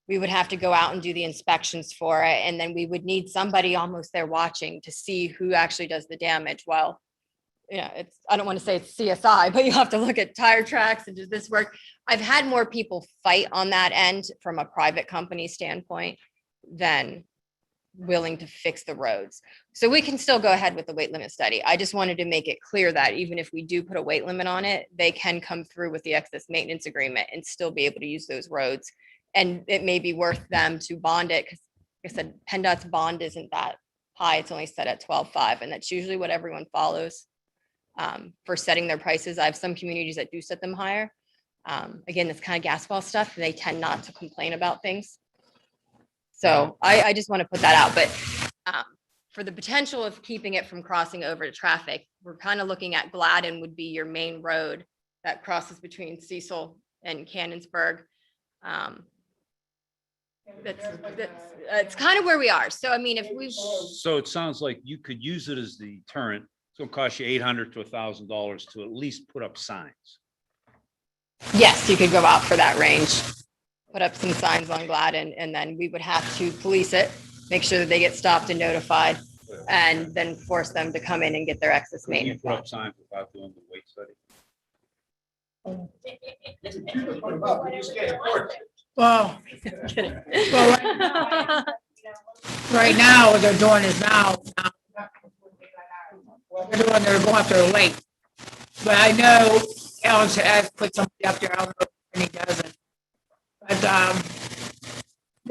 we would have to go out and do the inspections for it. And then we would need somebody almost there watching to see who actually does the damage. Well, I don't want to say it's CSI, but you have to look at tire tracks and does this work? I've had more people fight on that end from a private company standpoint than willing to fix the roads. So we can still go ahead with the weight limit study. I just wanted to make it clear that even if we do put a weight limit on it, they can come through with the excess maintenance agreement and still be able to use those roads. And it may be worth them to bond it because, like I said, PennDOT's bond isn't that high. It's only set at 12.5, and that's usually what everyone follows for setting their prices. I have some communities that do set them higher. Again, it's kind of gas well stuff. They tend not to complain about things. So I just want to put that out. But for the potential of keeping it from crossing over to traffic, we're kind of looking at Gladden would be your main road that crosses between Cecil and Canonsburg. That's kind of where we are. So, I mean, if we. So it sounds like you could use it as the deterrent. It's gonna cost you $800 to $1,000 to at least put up signs. Yes, you could go out for that range, put up some signs on Gladden, and then we would have to police it, make sure that they get stopped and notified. and then force them to come in and get their excess Can you maintenance. put up signs without doing the weight study? Well, right now, what they're doing is they're going after the weight. But I know Ellis has put somebody up there, I don't know if he doesn't. But,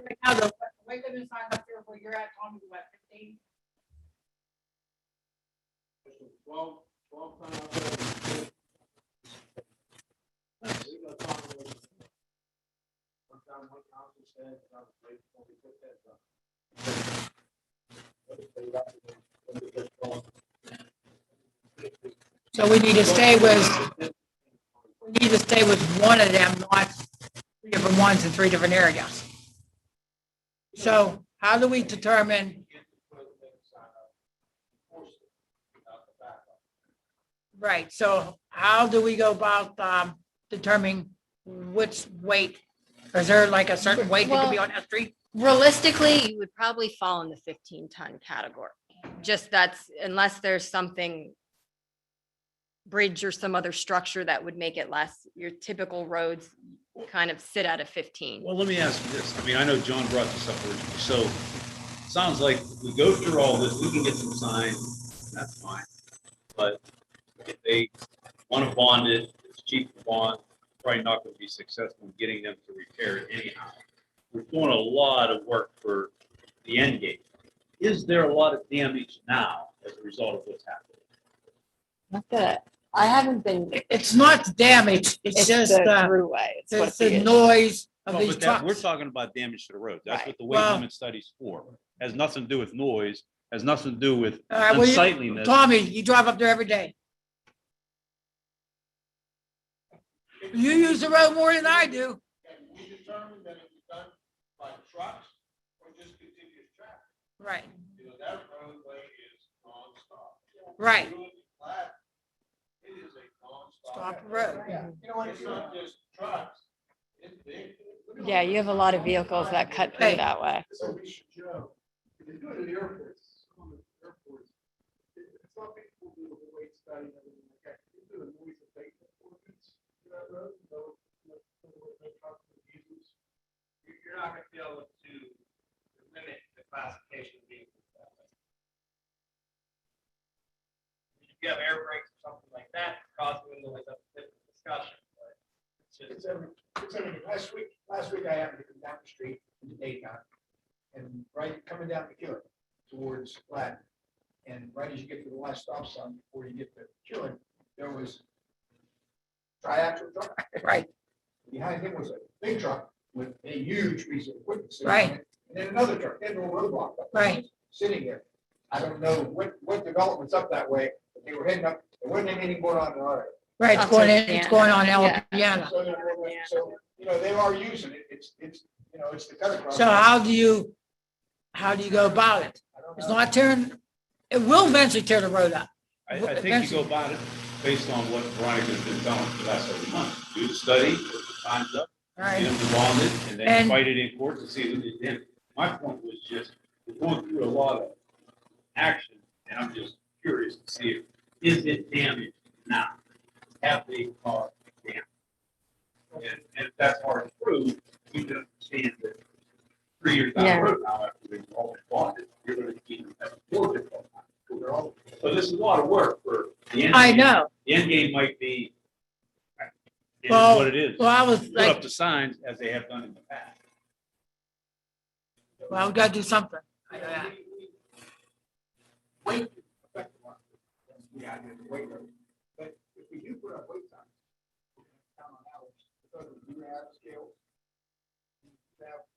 right now, the weight limit sign up there where you're at, Tommy, what, 15? So we need to stay with one of them, not three different ones in three different areas. So how do we determine? Right, so how do we go about determining which weight? Is there like a certain weight that could be on that street? Realistically, you would probably fall in the 15-ton category. Just that's unless there's something bridge or some other structure that would make it less. Your typical roads kind of sit at a 15. Well, let me ask you this. I mean, I know John brought this up originally. So sounds like if we go through all this, we can get some signs, that's fine. But if they want to bond it, it's cheap to bond, probably not going to be successful in getting them to repair it anyhow. We're doing a lot of work for the end game. Is there a lot of damage now as a result of what's happening? Not that I haven't been. It's not damage, it's just the the throughway. It's what it's the it is. noise of Well, these but that, we're trucks. talking about damage to the road. That's Right. what the weight Well- limit study's for. Has nothing to do with noise, has nothing to do with All right, well, unsightliness. Tommy, you drive up there every day. You use the road more than I do. We determined that it was done by trucks or just continuous traffic. Right, You know, that roadway is nonstop. right. If you look at Platt, it is a nonstop. Stop road. Yeah, you know, it's not just trucks. It's big. Yeah, you have a lot of vehicles that cut through Hey. that way. So we should, Joe, if you go to the airports, some of the airports, it's not people do the weight study and everything like that. You do a noise abatement ordinance to that road, You're not gonna be able to limit the classification of vehicles that way. If you have air brakes or something like that, causing noise, that's a different discussion, but it's just. Last week I happened to come down the street in Dayton, and right coming down McEwen towards Platt, and right as you get to the last stop sign before you get to McEwen, there was triaxle truck. Right, Behind him was a big truck with a huge piece of equipment. sitting Right. on it, and then another truck, then a roadblock. up there, Right. Sitting there. I don't know what development's up that way, but they were heading up, there wasn't anything going on in our area. right. It's going in, it's going on Alabama. So, you know, they are using it. It's, you know, it's the cut across. So how do you go about it? I don't It's know. not tearing, it will eventually tear the road up. I think you go about it based on what Veronica's been telling us the last several months. Do the study, put the times up, All get right, them to bond it, and then And- fight it in court to see who did it. My point was just, we're going through a lot of action, and I'm just curious to see if, is it damaged now? Have they caused damage? And if that's hard to prove, we can understand that 3 years down Yeah. the road now, after they've all been bonded, you're gonna keep them at a more difficult time. So this is a lot of work for the end. I game. know. The end game might be, it is Well- what it is. Well, I was Put up like, the signs as they have done in the past. well, we gotta do something. Weight is effective on it. That's the idea of the weight road. But if we do put up weight signs, we can count on ours, because we do have scales. We have a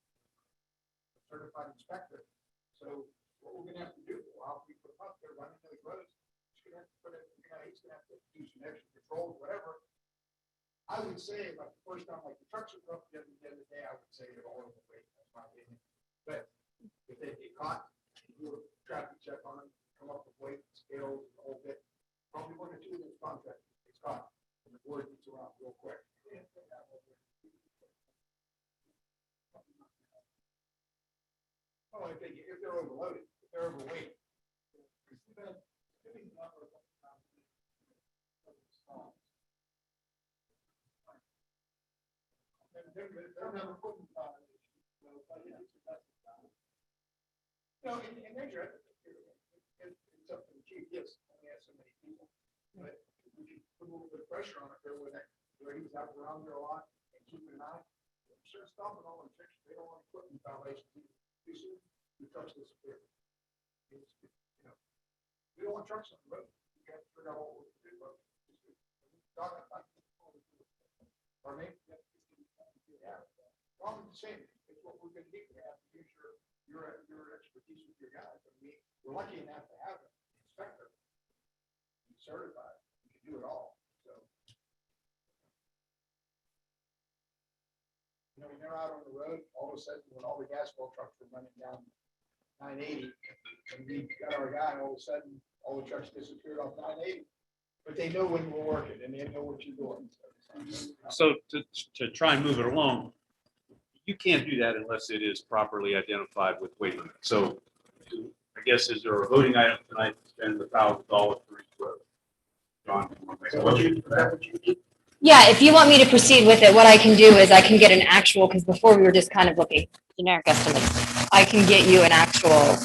certified inspector. So what we're gonna have to do, while we put them up there running those roads, he's gonna have to put it, you know, he's gonna have to do some extra patrols, whatever. I would say, like, the first time, like, the trucks were up the other day, I would say they're all over the weight, that's my opinion. But if they get caught, do a traffic check on them, come up with weight, scales, the whole bit. Probably one or two of those contractors, it's caught, and the word gets around real quick. Oh, if they're overloaded, if they're overweight, No, in nature, it's up to the chief, yes, only has so many people. But we can put a little bit of pressure on it there where he's out around there a lot and keeping an eye. Sure, stopping all the tricks, they don't want equipment violations. Too soon, the trucks disappear. You know, we don't want trucks on the road. We got to figure out what we're going to do. Pardon me? Yeah. Well, I'm saying, it's what we're going to do. We have to use your expertise with your guys. I mean, we're lucky enough to have an inspector certified. We can do it all. So, you know, when they're out on the road, all of a sudden, when all the asphalt trucks were running down 980, and we got our guy, all of a sudden, all the trucks disappeared off 980. But they know when we're working, and they know what you're doing. So to try and move it along, you can't do that unless it is properly identified with weight limit. So I guess, is there a voting item tonight to spend $1,000 for each road? John? Yeah, if you want me to proceed with it, what I can do is I can get an actual, because before we were just kind of looking generic estimates. I can get you an actual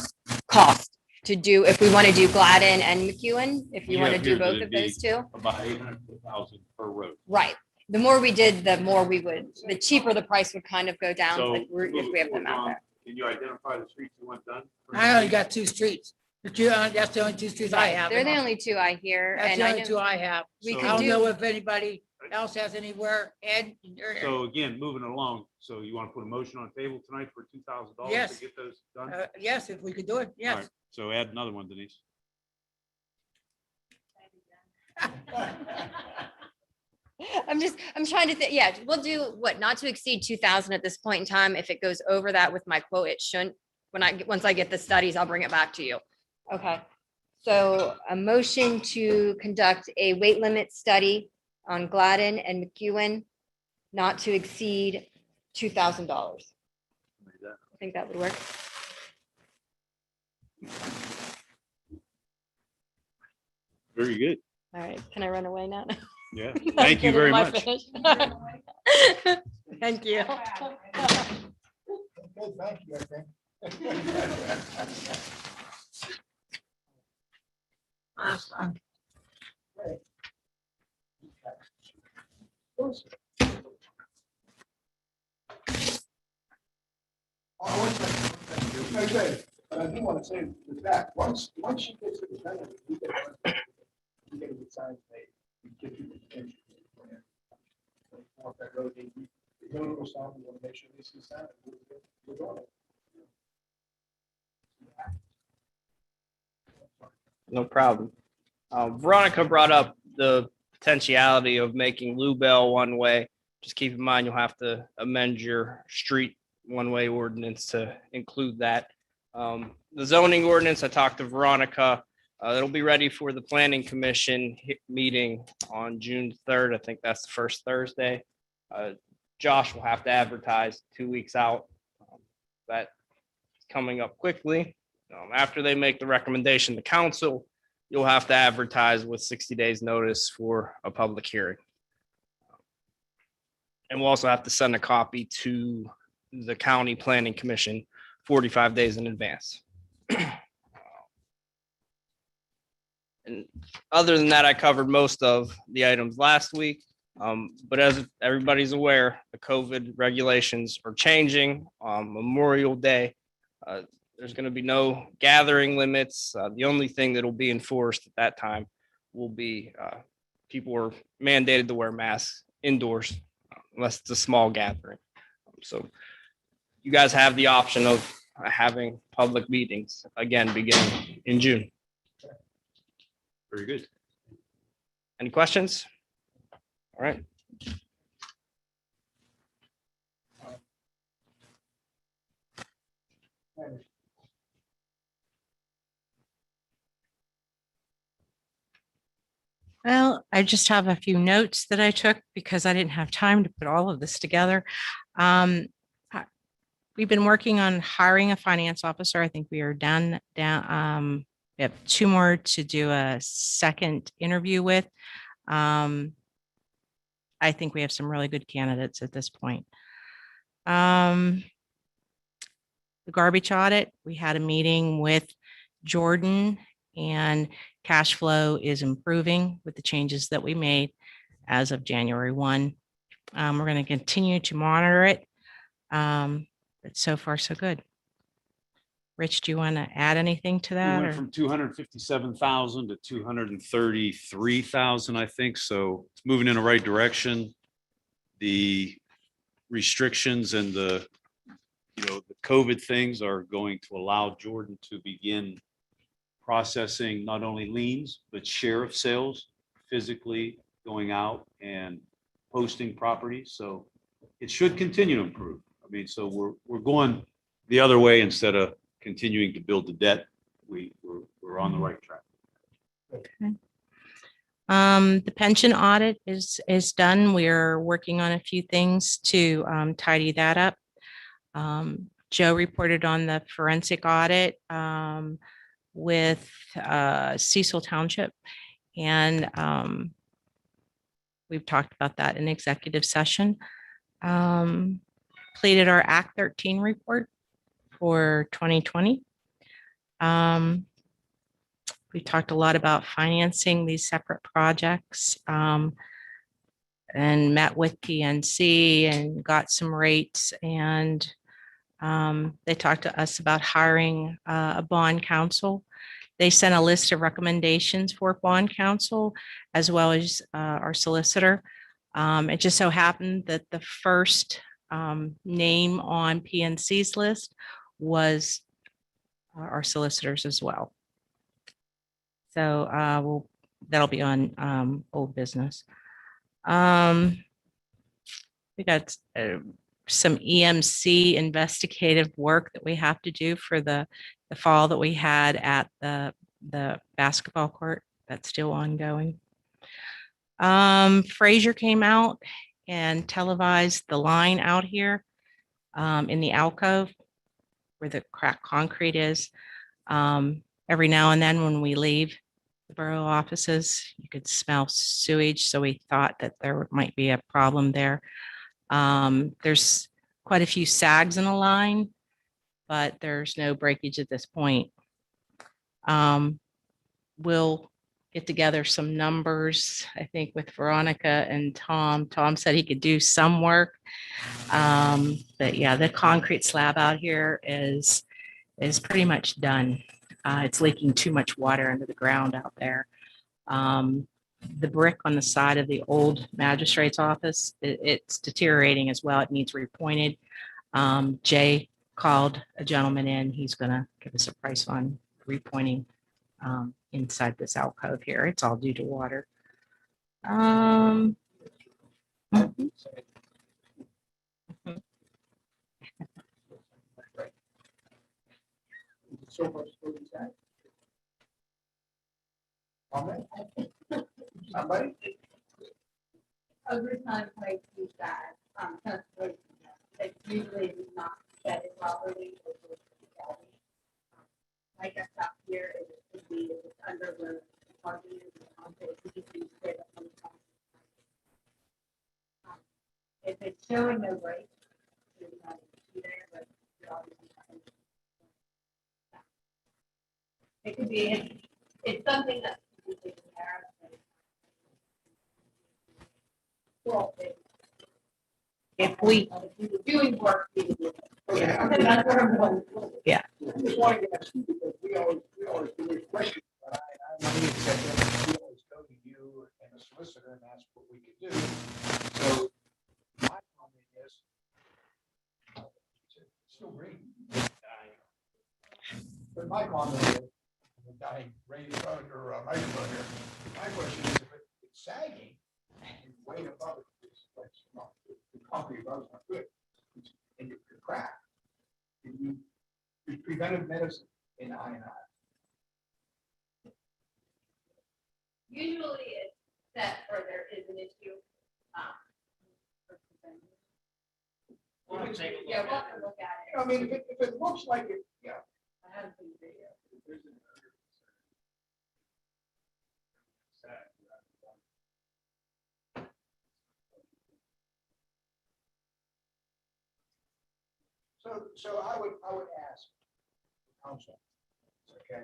cost to do, if we want to do Gladden and McEwen, if you want to do both of those two. About 800 to 1,000 per road. Right. The more we did, the more we would, the cheaper the price would kind of go down So if we have them out there. Can you identify the streets you want done? I only got 2 streets. But that's the only 2 streets I have. They're the only two I hear. That's And the I only 2 know I have. we So- I could don't know do, if anybody else has anywhere. Ed? So again, moving along, so you want to put a motion on the table tonight for $2,000 Yes. to get those done? Yes, if we could do it, All yes. right, so add another one, Denise. I'm trying to think, yeah, we'll do what, not to exceed 2,000 at this point in time. If it goes over that with my quote, it shouldn't. Once I get the studies, I'll bring it back to you. Okay. So a motion to conduct a weight limit study on Gladden and McEwen, not to exceed $2,000. I think that would work. Very good. All right, can I run away now? Yeah, thank you very much. Thank you. Okay, thank you, I think. Okay, but I do want to say with that, once you get to the penalty, you get a good sign made. We get you the attention. Want that road, you go to the sound, we want to make sure this is sound. We're doing it. No problem. Veronica brought up the potentiality of making Lou Bell one way. Just keep in mind, you'll have to amend your street one-way ordinance to include that. The zoning ordinance, I talked to Veronica. It'll be ready for the planning commission meeting on June 3rd. I think that's the first Thursday. Josh will have to advertise 2 weeks out. That's coming up quickly. After they make the recommendation to council, you'll have to advertise with 60 days notice for a public hearing. And we'll also have to send a copy to the county planning commission 45 days in advance. And other than that, I covered most of the items last week. But as everybody's aware, the COVID regulations are changing on Memorial Day. There's going to be no gathering limits. The only thing that will be enforced at that time will be people are mandated to wear masks indoors unless it's a small gathering. So you guys have the option of having public meetings again beginning in June. Very good. Any questions? All right. Well, I just have a few notes that I took because I didn't have time to put all of this together. We've been working on hiring a finance officer. I think we are done. We have 2 more to do a second interview with. I think we have some really good candidates at this point. The garbage audit, we had a meeting with Jordan, and cash flow is improving with the changes that we made as of January 1. We're going to continue to monitor it. But so far, so good. Rich, do you want to add anything to We that? went or- from 257,000 to 233,000, I think. So it's moving in the right direction. The restrictions and the COVID things are going to allow Jordan to begin processing not only liens, but sheriff sales, physically going out and posting properties. So it should continue to improve. I mean, so we're going the other way instead of continuing to build the debt. We're on the right track. Okay. The pension audit is done. We're working on a few things to tidy that up. Joe reported on the forensic audit with Cecil Township, and we've talked about that in executive session. Completed our Act 13 report for 2020. We talked a lot about financing these separate projects, and met with PNC and got some rates, and they talked to us about hiring a bond counsel. They sent a list of recommendations for bond counsel as well as our solicitor. It just so happened that the first name on PNC's list was our solicitors as well. So that'll be on old business. We got some EMC investigative work that we have to do for the fall that we had at the basketball court. That's still ongoing. Fraser came out and televised the line out here in the alcove where the cracked concrete is. Every now and then when we leave the borough offices, you could smell sewage. So we thought that there might be a problem there. There's quite a few sags in the line, but there's no breakage at this point. We'll get together some numbers, I think, with Veronica and Tom. Tom said he could do some work. But yeah, the concrete slab out here is pretty much done. It's leaking too much water into the ground out there. The brick on the side of the old magistrate's office, it's deteriorating as well. It needs repointed. Jay called a gentleman in. He's going to give us a price on repointing inside this alcove here. It's all due to water. So much for the tax. Comment? Somebody? Over time, like use that, conservation, that usually does not set it properly. Like I stopped here, it would be if it's under the parking. If it's showing no break, there's not an issue there, but you're obviously not. It could be, it's something that we take care of. Well, If we, doing work. Yeah. That's what I'm going. Yeah. I just wanted to ask you because we always do this question, but I know you said that we always go to you and the solicitor and ask what we could do. So my comment is, it's still green. But my comment is, the dying raised under a microphone here. My question is, if it's sagging, and weight above it, it's not, the concrete above is not good, and it could crack. Can you do preventive medicine in I&I? Usually it's set where there is an issue. We'll take a look Yeah, we'll at have to look at it. I mean, if it looks like it, yeah. I haven't seen the video. So I would ask council, okay,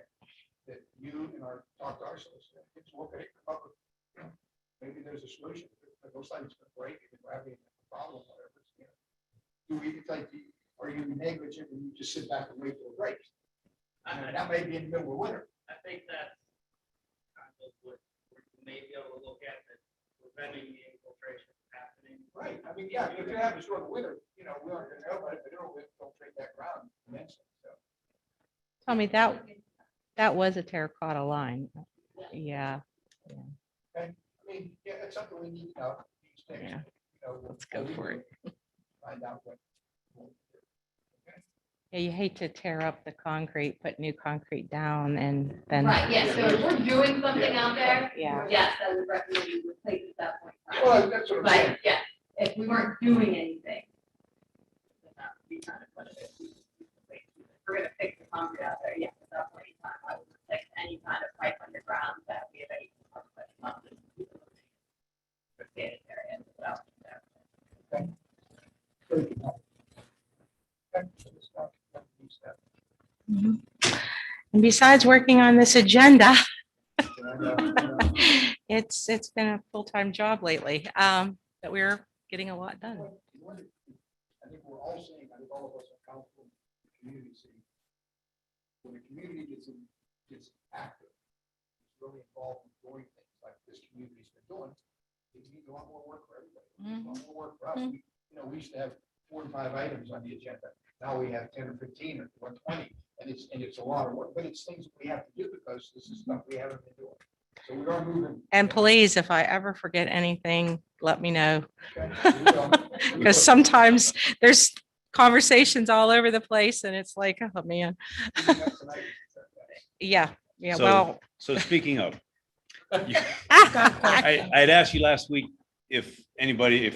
that you and talk to our solicitor, let's look at it, come up with, maybe there's a solution. It looks like it's gonna break, if we're having a problem, whatever. Do we, like, are you negligent and you just sit back and wait for a break? That may be in the middle of winter. I think that's kind of what we may be able to look at, that preventing the infiltration from happening. Right, I mean, yeah, if you have a short winter, we aren't gonna know, but it'll infiltrate that ground immensely, so. Tell me that was a terracotta line. Yeah, I mean, yeah, it's something we need to know. These things, Yeah. Let's go we for will it. Find out what. Yeah, you hate to tear up the concrete, put new concrete down and then. Right, yeah, so if we're doing something out there, Yeah. yes, I would recommend you replace it at that point. in time. Well, that's what I'm saying. But, yeah, if we weren't doing anything. Then that would be kind of what it is. If we're gonna fix the concrete out there, yes, at that point in time, I would fix any kind of pipe underground that we have any. Area as well. Mhm. And besides working on this agenda, it's been a full-time job lately, but we're getting a lot done. I think we're all saying, I think all of us are council, the community saying, when the community gets active, it's really involved in doing things like this community's been doing, it needs a lot more work for everybody. It needs a lot more work for us. We used to have 4 or 5 items on the agenda. Now we have 10 or 15 or 20, and it's a lot of work, but it's things that we have to do because this is stuff we haven't been doing. So we are moving. And please, if I ever forget anything, let me know. Okay, we will. Because sometimes there's conversations all over the place and it's like, oh man. Yeah, So- well. So speaking of, I'd asked you last week if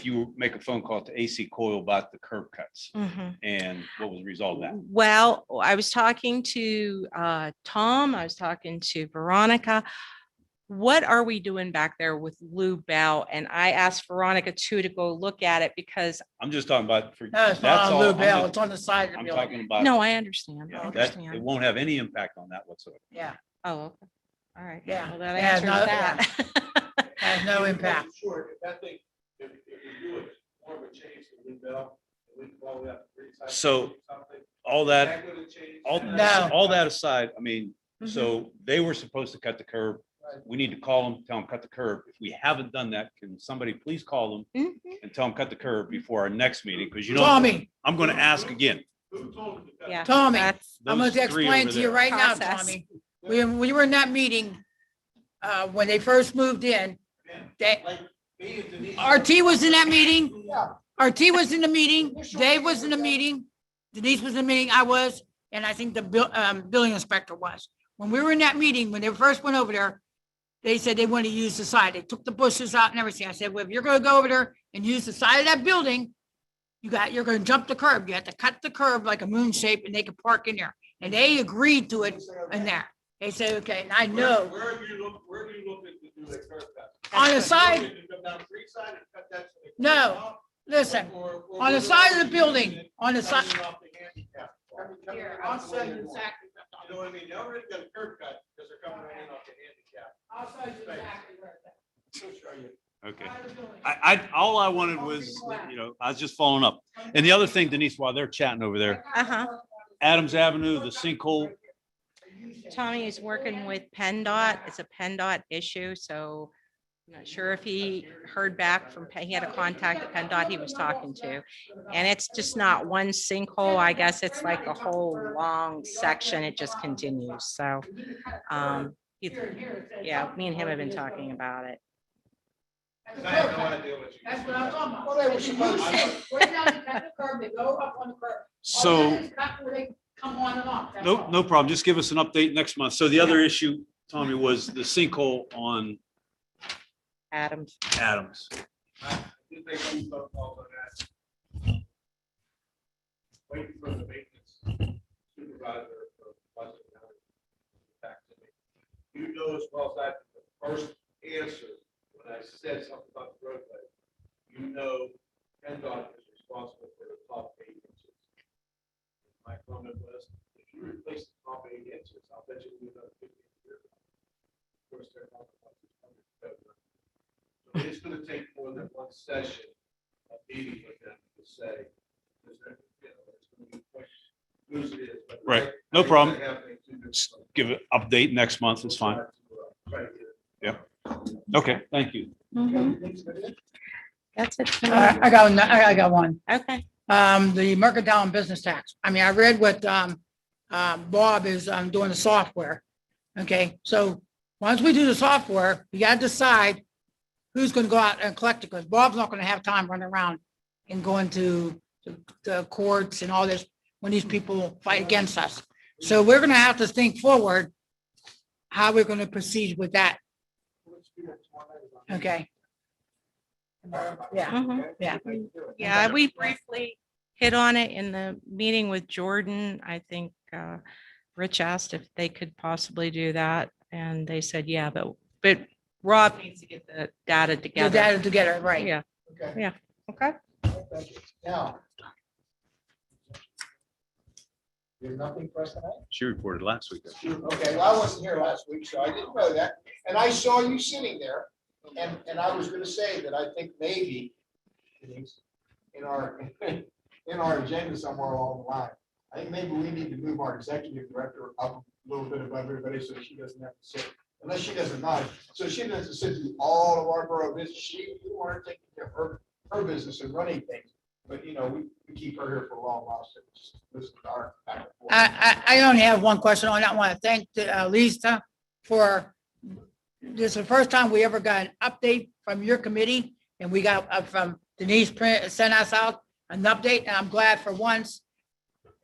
you make a phone call to AC Coil about the curb cuts Mhm. and what was the result of that? Well, I was talking to Tom, I was talking to Veronica. What are we doing back there with Lou Bell? And I asked Veronica too to go look at it because, I'm just talking about. No, it's that's not on all. Lou I'm Bell, just- it's on the side of the I'm building. talking about. no, I understand. I Yeah, that, it understand. won't have any impact on that whatsoever. Yeah, Oh, okay. All right. Yeah. Well, that Yeah, answers no, that. has no impact. Sure, if that thing, if we do it, more of a change to Lou Bell, we can call it up. So, something. All that, No. all that aside, I mean, Mm-hmm. so they were supposed to cut the curb. We need to call them, tell them cut the curb. If we haven't done that, can somebody please call them Mhm. and tell them cut the curb before our next meeting? Because you know, Tommy, I'm going to ask again. Who told him to cut? Yeah. Tommy, That's- I'm going Those to three explain over to you there. right now, Process. Tommy. When we were in that meeting, when they first moved in, they, Like me and Denise. RT was in that meeting. Yeah. RT was in the meeting, Dave was in the meeting, Denise was in the meeting, I was, and I think the building inspector was. When we were in that meeting, when they first went over there, they said they wanted to use the side. They took the bushes out and everything. I said, well, if you're gonna go over there and use the side of that building, you're gonna jump the curb. You have to cut the curb like a moon shape and they can park in there. And they agreed to it in there. They said, okay, and I know, Where are you looking to do the curb cut? on the side, You come down three side and cut that to the- No. listen, Or on the side of the building, on the side. coming off the handicap. Here, I'll show you exactly. You know what I mean? They already got a curb cut because they're coming in off the handicap. I'll show you exactly where it's We'll show you. at. Okay. Side of the building. All I wanted was, I was just following up. And the other thing, Denise, while they're chatting over there, Uh-huh. Adams Avenue, the sinkhole, Tommy is working with PennDOT. It's a PennDOT issue, so I'm not sure if he heard back from, he had a contact at PennDOT he was talking to. And it's just not one sinkhole. I guess it's like a whole long section. It just continues. So, he- yeah, me and him have been talking about it. That's I have no idea what you. That's what I'm talking about. Well, they were supposed to. Right now, they cut the curb, they go up on the curb. All so. that is cut where they come on and off. That's No, all. no problem. Just give us an update next month. So the other issue, Tommy, was the sinkhole on Adams. Adams. Did they move up all of that? Waiting for the maintenance supervisor. for Pleasant County to get back to me. You know as well as I, the first answer, when I said something about the roadway, you know, PennDOT is responsible for the top 8 inches. It's gonna take more than one session of meeting with them to say. is there, you know, it's gonna be quite loose it is, but Right. No problem. happening to this- Just give an update next month. It's fine. Try to get it. Okay, thank you. That's it. for me. I got one. Okay. The mercantile and business tax. I mean, I read what, Bob is, doing the software. Okay, so once we do the software, we gotta decide who's gonna go out and collect it, because Bob's not gonna have time running around and going to the courts and all this when these people fight against us. So we're gonna have to think forward how we're gonna proceed with that. Okay. Yeah, Mhm. yeah. Yeah, we briefly hit on it in the meeting with Jordan. I think Rich asked if they could possibly do that, and they said, yeah, but Rob needs to get the data The together. data together, right? Yeah, Okay. yeah, okay. Thank you. Now. You have nothing for us tonight? She reported last week. Okay, well, I wasn't here last week, so I didn't know that. And I saw you sitting there, and I was gonna say that I think maybe in our, in our agenda somewhere along the line, I think maybe we need to move our executive director up a little bit above everybody so she doesn't have to sit, unless she doesn't mind, so she doesn't have to sit through all of our borough business. You are taking care of her business and running things. But, you know, we keep her here for a long while, so just listen to our. back and forth. I only have one question on that. I want to thank Lisa for, this is the first time we ever got an update from your committee, and we got from Denise sent us out an update, and I'm glad for once.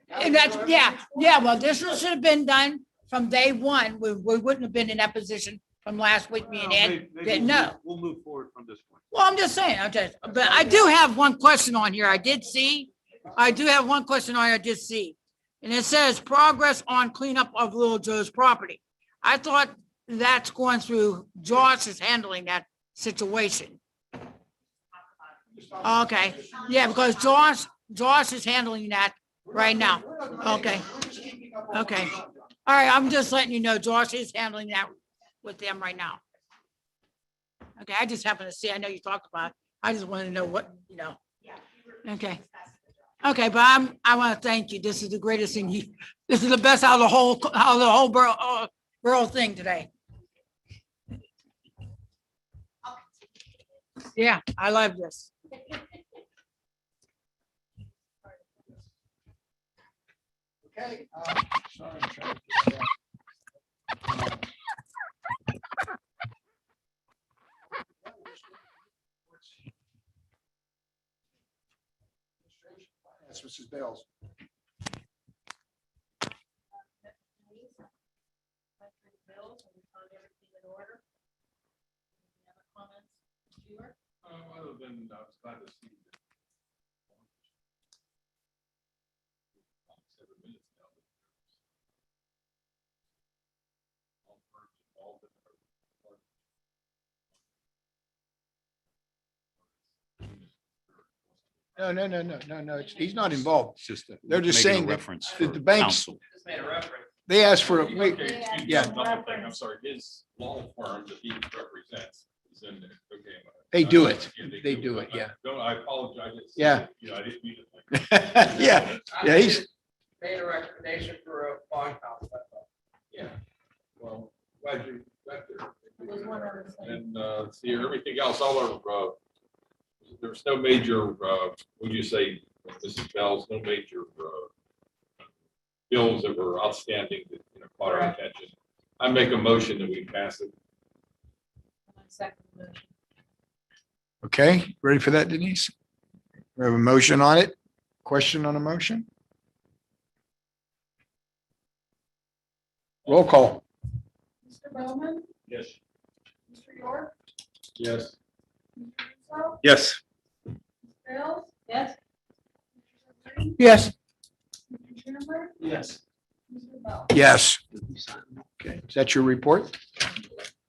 And that's, yeah, well, this should have been done from day one. We wouldn't have been in that position from last week, me and Ed didn't know. We'll move forward from this point. Well, I'm just saying, but I do have one question on here. I do have one question on here I did see. And it says progress on cleanup of Little Joe's property. I thought that's going through, Josh is handling that situation. Okay, yeah, because Josh is handling that right now. Okay. Okay. All right, I'm just letting you know, Josh is handling that with them right now. Okay, I just happened to see, I know you talked about it. I just wanted to know what, you know. Okay. Okay, but I want to thank you. This is the greatest thing this is the best out of the whole borough thing today. Yeah, I love this. Okay. Sorry, I'm trying to get that. That's Mrs. Bales. Other than, I was glad to see. No. He's not involved. It's just. They're just making a saying that reference the for banks- council. Just made a reference. They asked for, wait, Okay, excuse me, yeah. another thing, I'm sorry, his law firm that he represents is in there, okay. They do it. Yeah, They do it, yeah. No, I apologize. It's- Yeah. You know, I didn't mean it like that. Yeah, he's, Made a recommendation for a bond house. Yeah, well, glad you got there. And, see, everything else, all our, there's no major, would you say, Mrs. Bell's, no major, bills that were outstanding that, you know, caught our attention. I make a motion that we pass it. okay, ready for that, Denise? We have a motion on it? Question on a motion? Roll call. Mr. Bowman, Yes. Mr. York, Yes. Mr. Russo, Yes. Ms. Bales? Yes. Mr. Green, Yes. Mr. Schumer, Yes. Mr. Bell. Yes. Okay, is that your report?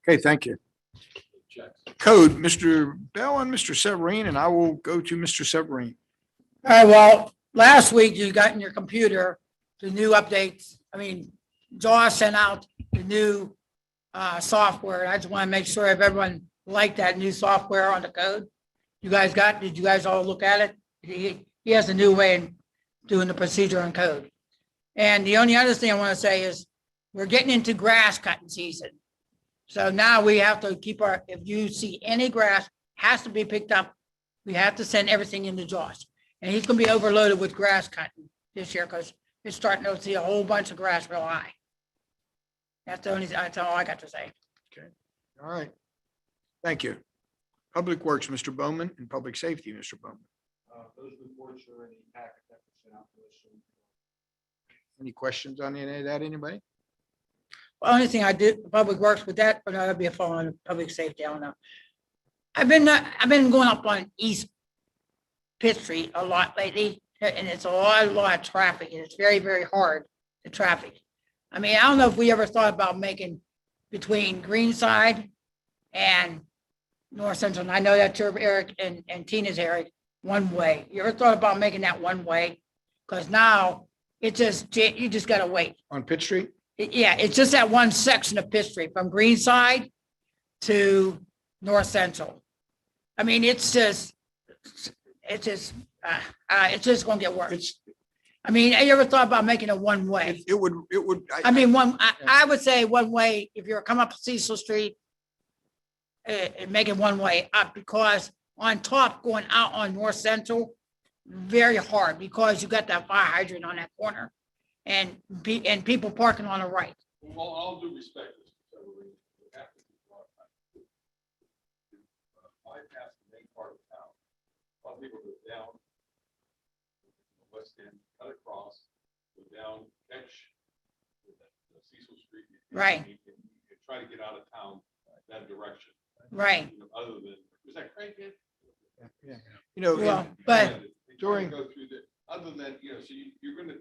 Okay, thank you. Code, Mr. Bell and Mr. Severine, and I will go to Mr. Severine. All right, well, last week you got in your computer the new updates. I mean, Josh sent out the new software. I just want to make sure if everyone liked that new software on the code. Did you guys all look at it? He has a new way of doing the procedure and code. And the only other thing I want to say is we're getting into grass cutting season. So now we have to keep if you see any grass has to be picked up, we have to send everything into Josh. And he's gonna be overloaded with grass cutting this year because it's starting to see a whole bunch of grass real high. That's all I got to say. All right. Thank you. Public Works, Mr. Bowman, and Public Safety, Mr. Bowman. Those reports are in the packet that was sent out to us. Any questions on any of that, anybody? The only thing I did, Public Works with that, but that'd be a fall on public safety, I don't know. I've been going up on East Pitt Street a lot lately, and it's a lot of traffic, and it's very, very hard, the traffic. I mean, I don't know if we ever thought about making between Greenside and North Central, and I know that's your Eric and Tina's Eric, one way. You ever thought about making that one way? Because now you just gotta wait. On Pitt Street? Yeah, it's just that one section of Pitt Street from Greenside to North Central. I mean, it's just gonna get worse. I mean, you ever thought about making it one way? It would. I mean, I would say one way, if you're coming up Cecil Street, make it one way up, because on top going out on North Central, very hard because you got that fire hydrant on that corner and people parking on the right. Well, all due respect, Mr. Chairman, we have to be brought back to bypass the main part of town. A lot of people go down the west end, cut across, go down, catch the Cecil Street. Right. You try to get out of town that direction. Right. Other than, was that Craighead? Yeah. You know, Well, but during- Go through the, other than, so you're gonna,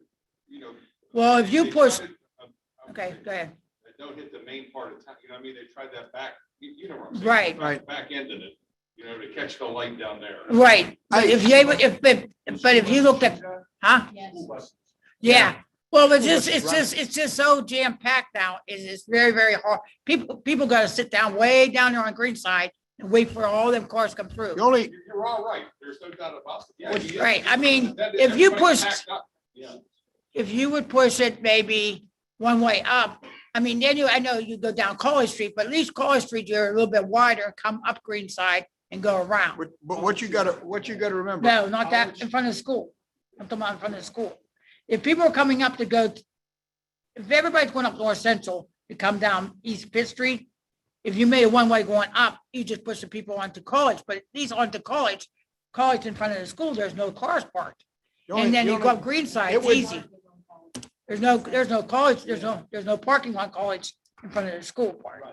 well, if you they push, try to, okay, go ahead. don't hit the main part of town, I mean, they tried that back, you know what I'm saying? Right. Right. Back ended it, to catch the light down there. Right. But if you looked at, huh? Yeah. Well, it's just so jam packed now. It's very, very hard. People got to sit down way down there on Greenside and wait for all them cars to come through. The only, You're all right, there's no doubt about it. Yeah, Right. I mean, that- if you everybody's pushed, packed up. Yeah. if you would push it maybe one way up, I mean, then I know you go down College Street, but at least College Street, you're a little bit wider, come up Greenside and go around. but what you gotta remember. No, not that, in front of the school. I'm talking about in front of the school. If people are coming up to go, if everybody's going up North Central to come down East Pitt Street, if you made a one-way going up, you just push the people onto College, but at least onto College in front of the school, there's no cars parked. And then you go up Greenside, it it's would- easy. There's no College, there's no parking on College in front of the school part.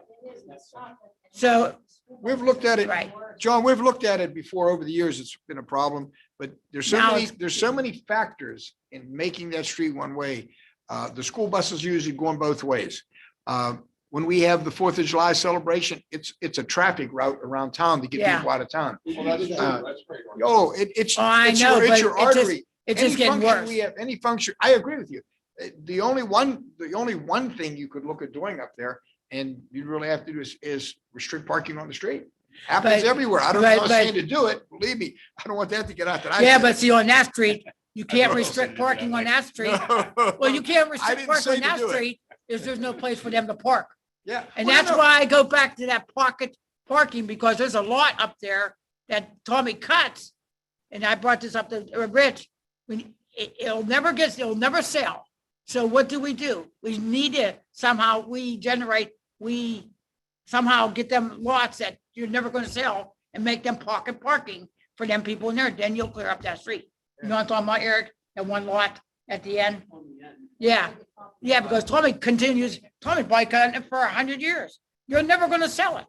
So, We've looked at it, right, John, we've looked at it before over the years. It's been a problem, but Now there's so many factors in making that street one way. The school buses usually going both ways. When we have the 4th of July celebration, it's a traffic route around town to get Yeah. people out of town. Well, that's true, Uh, that's great. Oh, it's I it's know, your but artery. it's just Any getting function worse. we have, any function, I agree with you. The only one thing you could look at doing up there, and you really have to do is restrict parking on the street. Happens But- everywhere. I don't but- know saying to do it, believe me, I don't want that to get out that. I Yeah, said. but see, on that street, you can't what I restrict said, parking on that street. No. Well, you can't I restrict didn't parking say on to that do it. street, there's no place for them to park. Yeah. And Well, that's no, why I go back to that pocket parking, because there's a lot up there that Tommy cuts. And I brought this up to Rich, it'll never sell. So what do? We need to somehow, we somehow get them lots that you're never gonna sell and make them pocket parking for them people in there, then you'll clear up that street. You know what I'm talking about, Eric? That one lot at the end? Yeah, because Tommy probably cutting it for 100 years. You're never gonna sell it.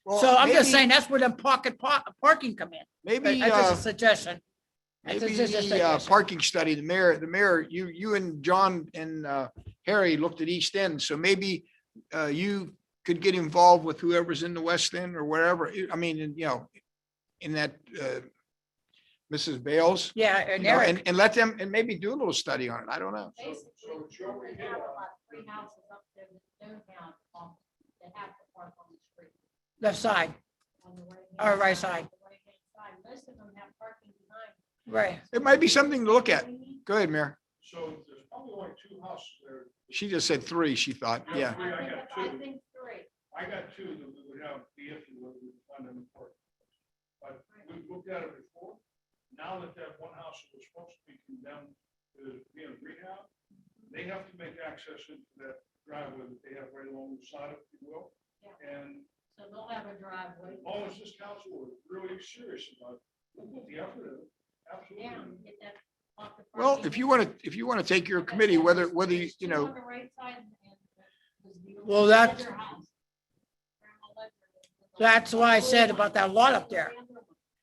well, So I'm just maybe- saying, that's where the pocket parking come in. Maybe, That's just a suggestion. That's maybe just a the suggestion. parking study, the mayor, you and John and Harry looked at East End, so maybe you could get involved with whoever's in the West End or wherever. I mean, in that Mrs. Bales, Yeah, and you know, Eric, and let them, and maybe do a little study on it. I don't know. Basically, they have about 3 houses up there that don't have that have to park on the street. Left side, On the or right side, the right-hand side. Most of them have parking behind. right. It might be something to look at. Go ahead, Mayor. So there's probably only two houses there. She just said three, she thought. Yeah. Three, I got I two. think three. I got two that we would have the issue whether we could find them in court. But we've looked at it before. Now that that one house that was supposed to be condemned is being rehab, they have to make access into that driveway that they have right along the side, if you will. Yeah. And So they'll have a driveway. as long as this council is really serious about it, we'll put the effort in. Yeah, Absolutely. get that off the Well, parking. if you want to take your committee, whether you Two know, on the right side and was the Well, that- Ledger house. Grandma Ledger. That's why I said about that lot up there.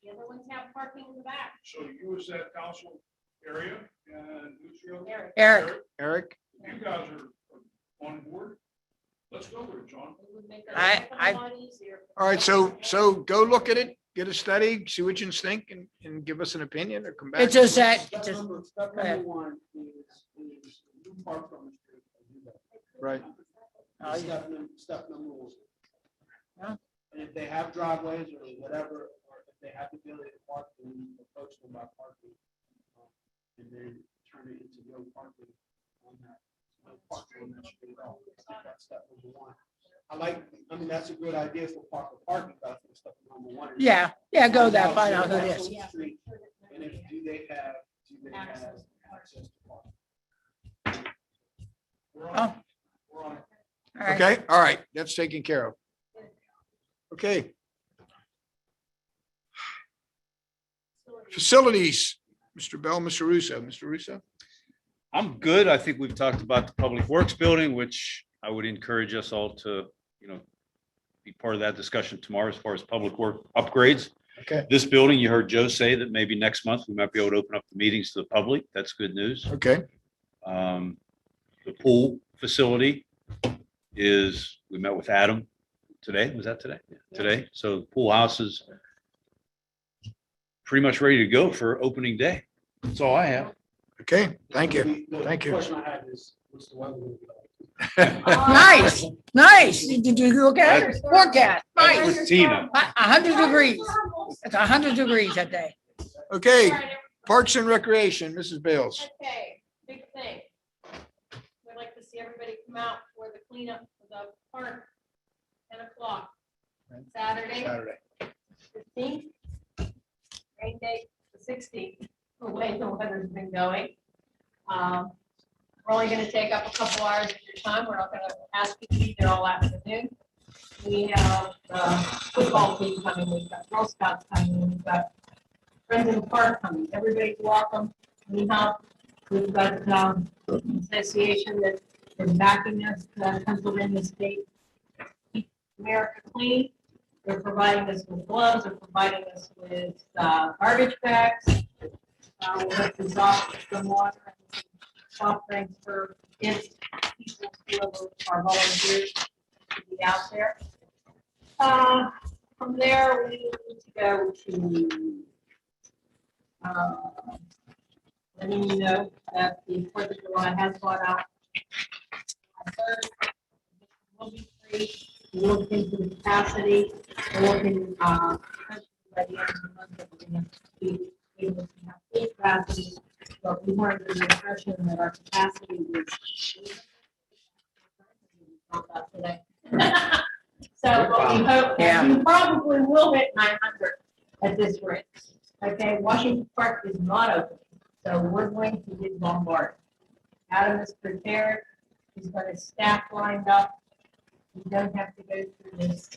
The other ones have parking in the back. So you use that council area and who's your other? Eric, Eric, You guys are on board. Let's go with it, John. It would make it I- a heck of a lot easier. all right, so go look at it, get a study, see what you think and give us an opinion or come back. it's just that, Step it's just, number, step go ahead. number one is new park on the street. Right. Oh, yeah. Step number one. Yeah. And if they have driveways or whatever, or if they have the ability to park, then we approach them by parking. And then turn it into no parking on that. No parking on that street at all. I think that's step number one. I mean, that's a good idea for parking, but I think step number one. is- yeah, go there, find out who it is. And if, do they have access to parking? We're Oh. on, we're on it. All right. Okay, all right, that's taken care of. Okay. Facilities, Mr. Bell, Mr. Russo, Mr. Russo. I'm good. I think we've talked about the Public Works Building, which I would encourage us all to, be part of that discussion tomorrow as far as public work upgrades. Okay. This building, you heard Joe say that maybe next month we might be able to open up the meetings to the public. That's good news. Okay, The pool facility we met with Adam today. Was that today? Yeah, today. So the pool house is pretty much ready to go for opening day. That's all I have. okay, thank you. The Thank you. Question I had is, what's the weather gonna be like? Nice. Did you look at it? Forecast, That's nice. with Tina. 100 degrees. It's 100 degrees that day. Okay, Parks and Recreation, Mrs. Bales. Okay, big thing. We'd like to see everybody come out for the cleanup for the park, 10 o'clock. Saturday, Saturday. 15th. Rain date, the 16th, the way the weather's been going. We're only gonna take up a couple hours of your time. We're not gonna ask you to be there all afternoon. We have football team coming, we've got Girl Scouts coming, we've got Friends in the Park coming. Everybody's welcome. We've got association that is backing us, Pennsylvania State Keep America Clean. They're providing us with gloves, they're providing us with garbage bags. We'll have to drop some water and some soft drinks for kids, people, whoever our volunteers to be out there. From there, we need to go to letting you know that the 4th of July has gone out. Will be free. We're looking into the capacity. We're looking, by the end of the month, that we're going to be able to have full capacity. But we weren't under the impression that our capacity was. Not that today. So, but we hope, we probably will hit 900 at this rate. Okay, Washington Park is not open, so we're going to get bombarded. Adam is prepared, he's got his staff lined up. We don't have to go through this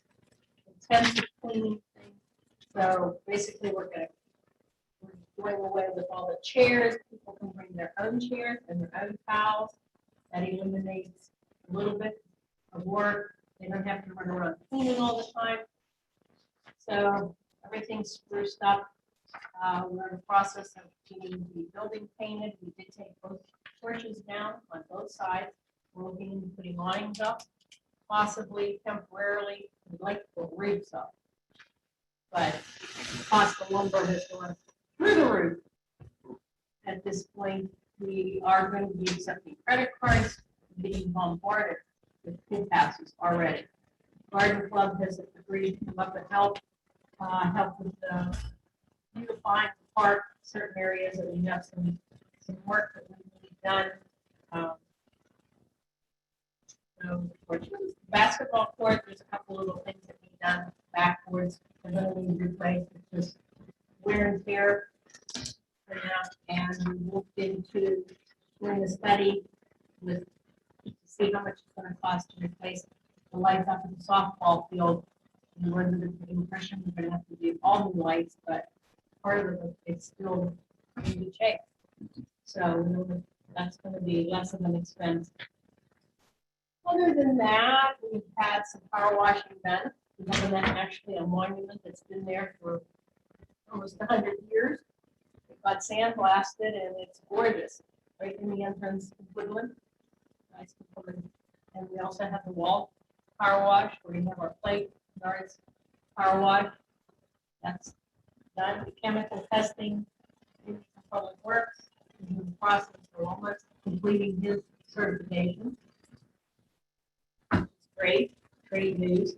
intensive cleaning thing. So basically, we're going away with all the chairs. People can bring their own chairs and their own towels. That eliminates a little bit of work. They don't have to run around cleaning all the time. So everything's spruced up. We're in the process of getting the building painted. We did take both porches down on both sides. We're looking into putting awnings up, possibly temporarily. We'd like to put roofs up. But the cost of lumber has gone through the roof. At this point, we are going to be accepting credit cards, being bombarded with pin passes already. Garden Club has agreed to come up and help with beautifying the park, certain areas that we have some work that we need done. So for basketball court, there's a couple little things that we've done backwards, and then we replaced, it's just wear and tear. And we looked into doing a study with, to see how much it's gonna cost to replace the lights up in the softball field. And we're under the impression we're gonna have to do all new lights, but part of it, it's still in good shape. So that's gonna be less of an expense. Other than that, we've had some power washing done. We have actually a monument that's been there for almost 100 years. It got sandblasted and it's gorgeous, right in the entrance to Woodland. Nice to put in. And we also have the wall power wash where we have our plate yards power wash. That's done. The chemical testing in Public Works is in the process of almost completing his certification. Great news.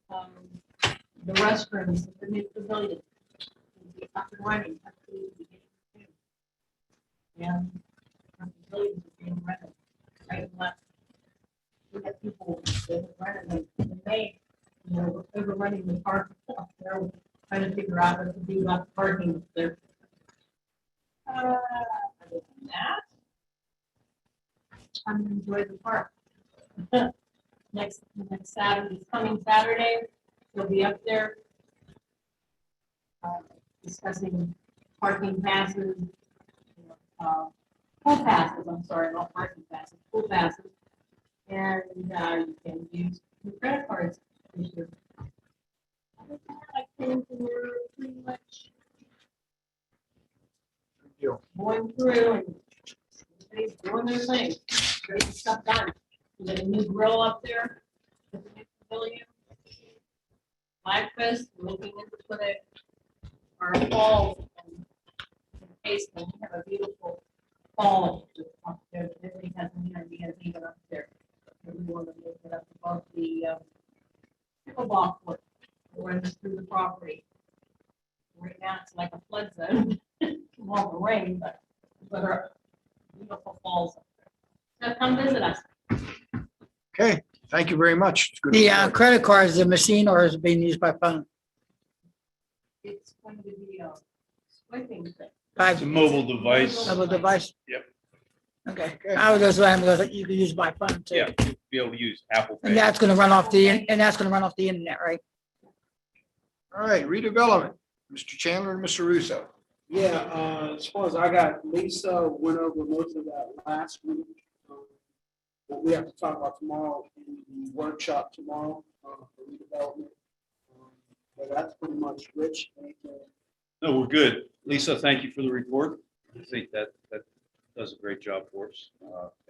The restrooms, the new pavilion, will be up and running. And our pavilions are being rented right and left. We have people that are renting them in May, overrunning the park. They're trying to figure out what to do about the parking there. Other than that, I'm gonna enjoy the park. Next Saturday, coming Saturday, we'll be up there discussing parking passes, pool passes, I'm sorry, not parking passes, pool passes. And you can use your credit cards this year. Other than that, I think we're pretty much going through and everybody's doing their thing, getting stuff done. We got a new grill up there with the new pavilion. Breakfast, looking into put it our fall and taste. We have a beautiful fall up there. Everybody has an idea even up there. We want to make it up above the pickleball court that runs through the property. Right now it's like a flood zone from all the rain, but our beautiful falls up there. So come visit us. Okay, thank you very much. It's good. The credit card is a machine or is it being used by phone? It's going to be a swiping thing. It's a mobile device. Mobile device? Yep. Okay. I was just saying, because you can use by phone too. Yeah, you'll be able to use Apple Pay. And that's gonna run off the internet, right? All right, redevelopment, Mr. Chandler and Mr. Russo. Yeah, as far as I got, Lisa went over most of that last week. What we have to talk about tomorrow in the workshop tomorrow for redevelopment. But that's pretty much Rich. No, we're good. Lisa, thank you for the report. I think that does a great job for us.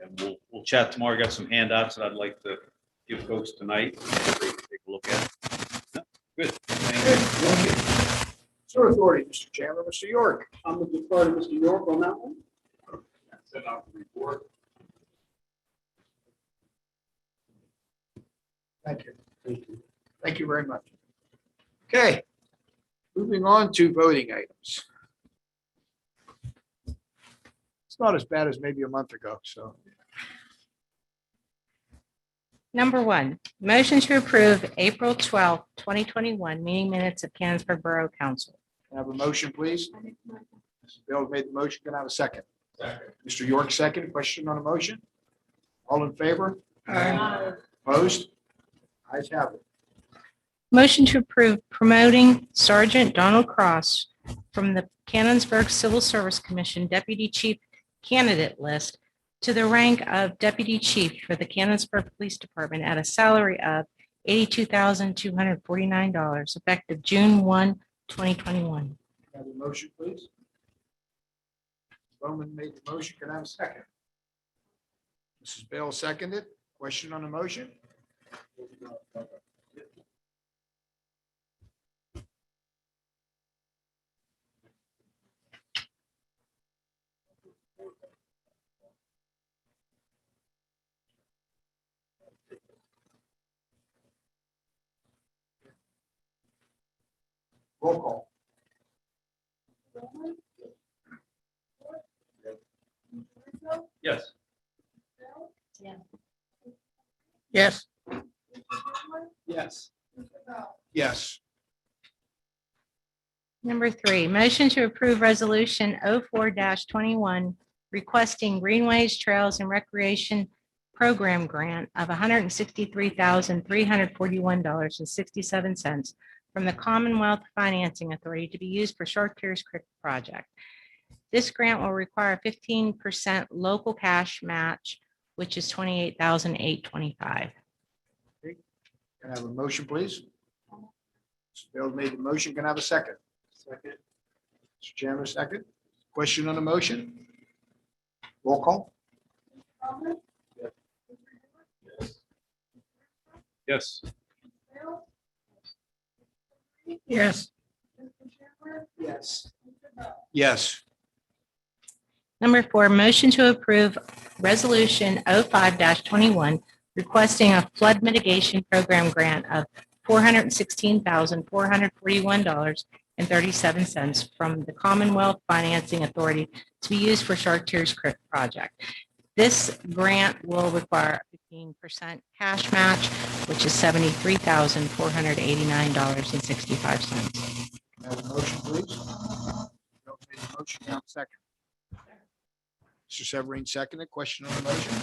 And we'll chat tomorrow. I got some handouts that I'd like to give folks tonight. Take a look at. Yeah, good. Thank you. Sewer Authority, Mr. Chandler, Mr. York. I'm going to defer to Mr. York on that one. Send out the report. Thank you. Thank you very much. Okay, moving on to voting items. It's not as bad as maybe a month ago, so. Number one, motion to approve April 12th, 2021 meeting minutes of Canonsburg Borough Council. Can I have a motion, please? Mrs. Bill made the motion. Can I have a second? Second. Mr. York, second. Question on the motion? All in favor? Aye. Opposed? Ayes have it. Motion to approve promoting Sergeant Donald Cross from the Canonsburg Civil Service Commission Deputy Chief candidate list to the rank of Deputy Chief for the Canonsburg Police Department at a salary of $82,249 effective June 1, 2021. Can I have a motion, please? Bowman made the motion. Can I have a second? Mrs. Bell seconded. Question on the motion? Roll call. Yes. Yes. Yes. Yes. Number 3, motion to approve resolution 04-21 requesting greenways, trails and recreation program grant of $163,341.67 from the Commonwealth Financing Authority to be used for Chartiers Creek project. This grant will require 15% local cash match, which is $28,825. Can I have a motion, please? Mr. Bales made the motion. Can I have a second? Second. Mr. Chairman, second. Question on the motion? Roll call. Yes. Yes. Yes. Yes. Number 4, motion to approve resolution 05-21 requesting a flood mitigation program grant of $416,441.37 from the Commonwealth Financing Authority to be used for Chartiers Creek project. This grant will require 15% cash match, which is $73,489.65. Can I have a motion, please? Bales made the motion. Can I have a second? Mr. Severine seconded. Question on the motion?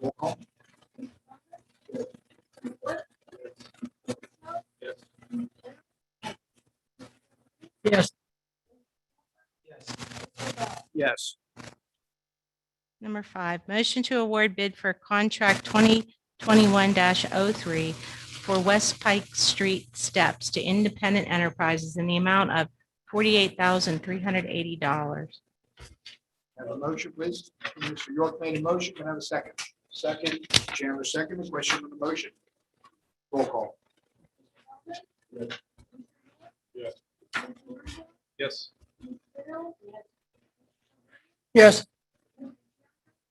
Roll call. Yes. Yes. Number 5, motion to award bid for contract 2021-03 for West Pike Street steps to Independent Enterprises in the amount of $48,380. Have a motion, please. Mr. York made a motion. Can I have a second? Second. Chairman second. Question on the motion? Roll call. Yes. Yes.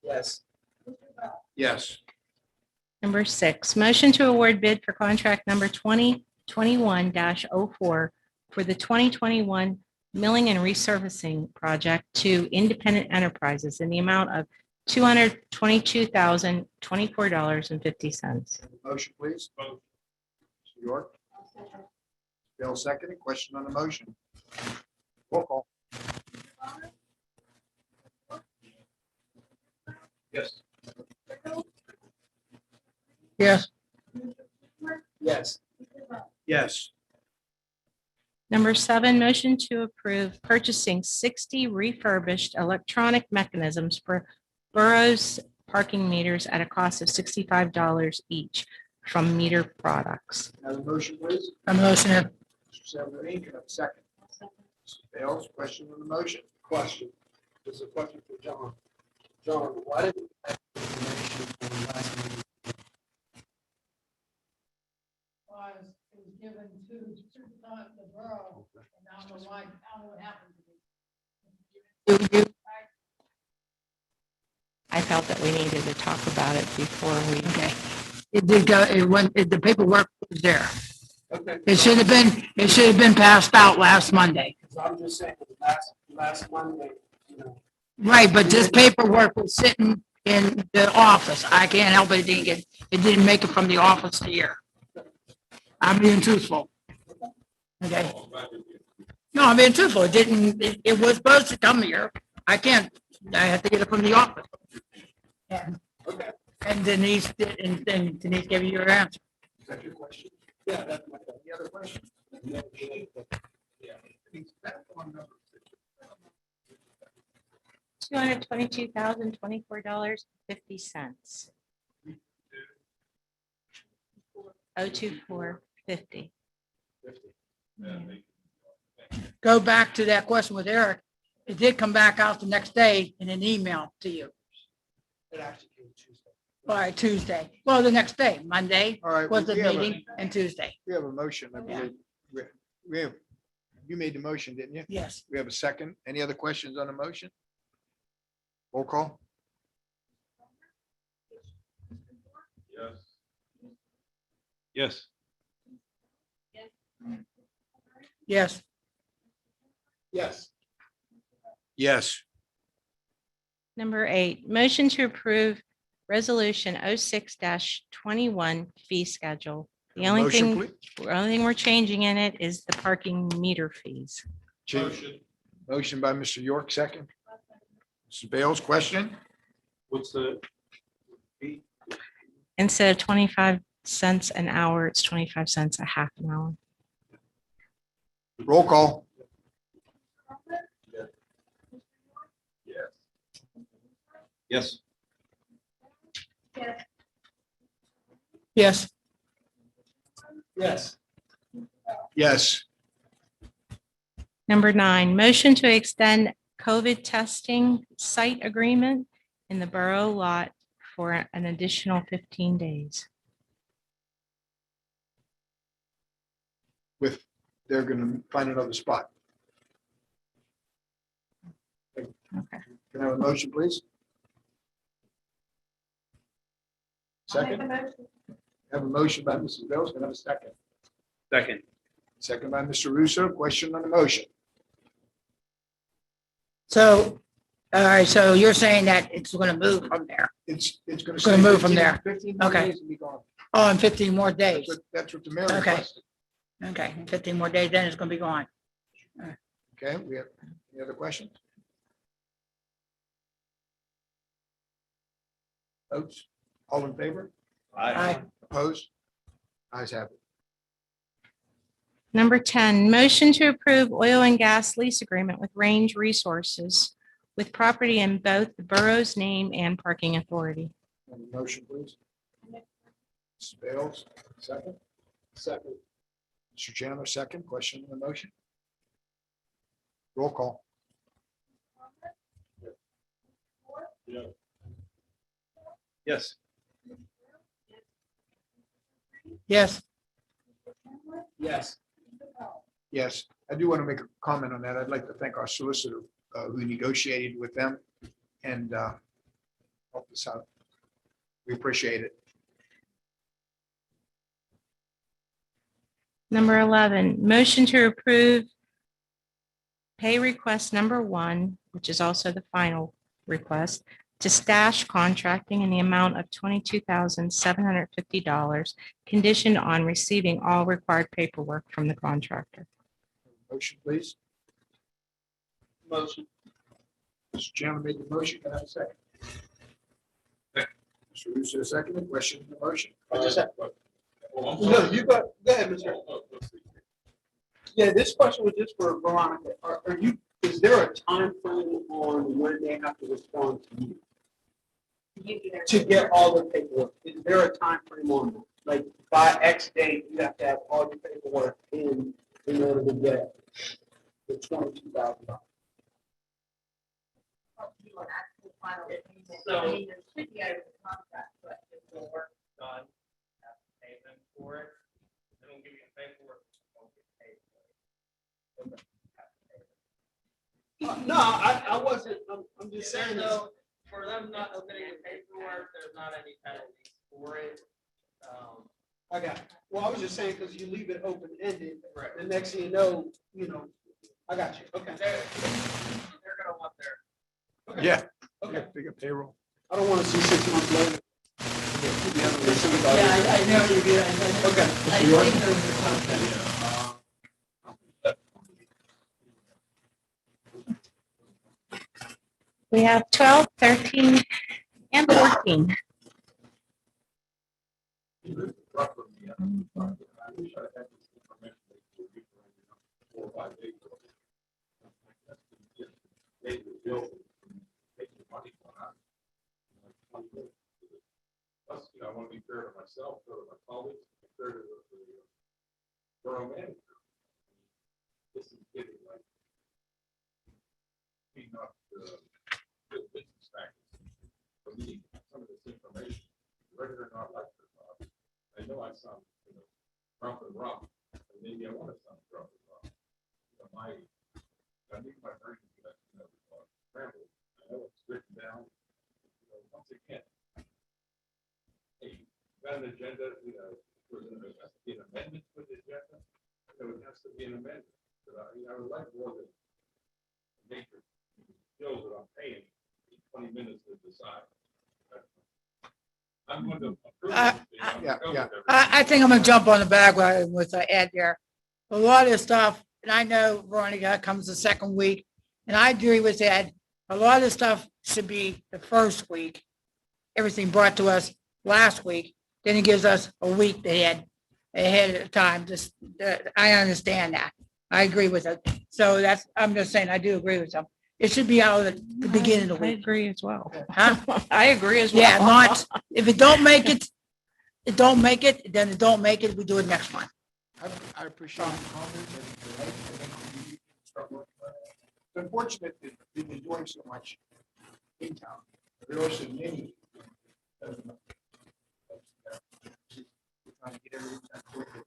Yes. Yes. Number 6, motion to award bid for contract number 2021-04 for the 2021 milling and resurfacing project to Independent Enterprises in the amount of $222,024.50. Motion, please. Mr. York. Bill seconded. Question on the motion? Roll call. Yes. Yes. Yes. Yes. Number 7, motion to approve purchasing 60 refurbished electronic mechanisms for boroughs parking meters at a cost of $65 each from Meter Products. Have a motion, please. A motion. Mr. Severine, can I have a second? Mr. Bales, question on the motion? Question. This is a question for John. John, why did we have information from last meeting? Was it was given to the borough, and now the why, now what happened to me. I felt that we needed to talk about it before we. Okay. It did go, it went, the paperwork was there. Okay. It should have been passed out last Monday. So I'm just saying, last Monday, you know. Right, but this paperwork was sitting in the office. I can't help it. It didn't make it from the office here. I'm being truthful. Okay. No, I'm being truthful. It was supposed to come here. I have to get it from the office. And Denise gave you your answer. Is that your question? Yeah, that's my question. Any other questions? Yeah. $222,024.50. 02450. Go back to that question with Eric. It did come back out the next day in an email to you. It actually came Tuesday. All right, Tuesday. Well, the next day, Monday All right. was the we have a- meeting and Tuesday. We have a motion, I Yeah. believe. We have, you made the motion, didn't you? Yes. We have a second. Any other questions on the motion? Roll call. Yes. Yes. Yes. Yes. Yes. Number 8, motion to approve resolution 06-21 fee schedule. The only Motion, thing, please. we're changing in it is the parking meter fees. Motion by Mr. York, second. Mrs. Bales, question? What's the fee? Instead of 25 cents an hour, it's 25 cents a half an hour. Roll call. Yes. Yes. Yes. Yes. Number 9, motion to extend COVID testing site agreement in the borough lot for an additional 15 days. With, they're going to find another spot. Okay. Can I have a motion, please? Second. Have a motion by Mrs. Bales. Can I have a second? Second. Second by Mr. Russo. Question on the motion. So, all right, so you're saying that it's gonna move from there. It's going It's gonna move from there. 15 more Okay. days and be gone. Oh, in 15 more days. That's what the mayor Okay. requested. Okay, in 15 more days, then it's gonna be gone. Okay, we have any other questions? Votes? All in favor? Aye. Opposed? Ayes have it. Number 10, motion to approve oil and gas lease agreement with Range Resources with property in both the borough's name and parking authority. Have a motion, please. Mrs. Bales, second. Second. Mr. Chandler, second. Question on the motion? Roll call. Yes. Yes. Yes. Yes, I do want to make a comment on that. I'd like to thank our solicitor who negotiated with them and helped us out. We appreciate it. Number 11, motion to approve pay request number 1, which is also the final request, to Stash Contracting in the amount of $22,750, conditioned on receiving all required paperwork from the contractor. Motion, please. Motion. Mr. Chandler made the motion. Can I have a second? Mr. Russo, second. Question on the motion? I just have. No, you go ahead, Mr. Yeah, this question was just for Veronica. Are you, is there a time frame on when they have to respond to you? To get all the paperwork, is there a time frame on that? Like by X date, you have to have all your paperwork in order to get the $22,000. So, I mean, there should be out of the contract, but if the work is done, you have to pay them for it. They don't give you the paperwork, you don't get paid for it. No, I wasn't, I'm just saying. So, for them not submitting the paperwork, there's not any penalties for it. I got it. Well, I was just saying, because you leave it open-ended, Right. the next thing you know, I got you. Okay. They're gonna want their. Okay. Yeah. Okay. Bigger payroll. I don't want to see 6 months later. I know you do. Okay. We have 12, 13, and 14. I want to be fair to myself, fair to my colleagues, fair to the borough manager. This is getting like beating up the good business practice. For me, some of this information, whether or not like it or not, I know I sound, rough and rough, and maybe I want to sound rough and rough. I need my brain to get, scrambled. I know it's written down. Once again, hey, got an agenda, there has to be an amendment for the agenda. So it has to be an amendment. I would like more than nature bills that I'm paying, 20 minutes to decide. I'm going to approve. I think I'm gonna jump on the bandwagon with Ed there. A lot of stuff, and I know Veronica comes the second week, and I agree with Ed. A lot of stuff should be the first week. Everything brought to us last week, then it gives us a week ahead of time. Just, I understand that. I agree with it. So I'm just saying, I do agree with them. It should be out of the beginning of the I week. agree as well. Huh? I agree as well. Yeah, not, if it don't make it, it don't make it, then it don't make it, we do it next month. I appreciate the comment. And I think we need to start working on it. It's unfortunate that we've been doing so much in town. There are so many. We're trying to get everything done quickly.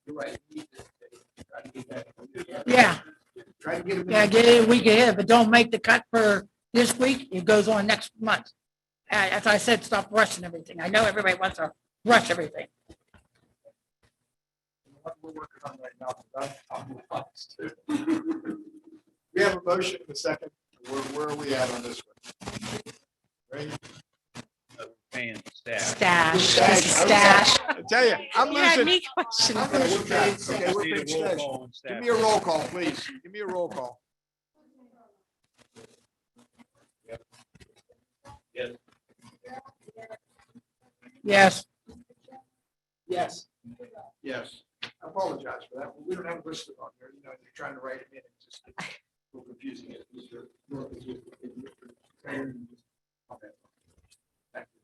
You're right. We need to try to get that. Yeah. Try to get it. Yeah, get it a week ahead, but don't make the cut for this week. It goes on next month. As I said, stop rushing everything. I know everybody wants to rush everything. What we're working on right now. I'm honest. We have a motion in a second. Where are we at on this one? Ready? Paying staff. Stash. I tell you, I'm You had losing. me questioning. I'm losing track. Okay, we're Need a paying roll stash. call on staff. Give me a roll call, please. Give me a roll call. Yes. Yes. Yes. I apologize for that. We don't have it listed on there. You know, you're trying to write it in. It's just a little confusing. Okay. Thank you.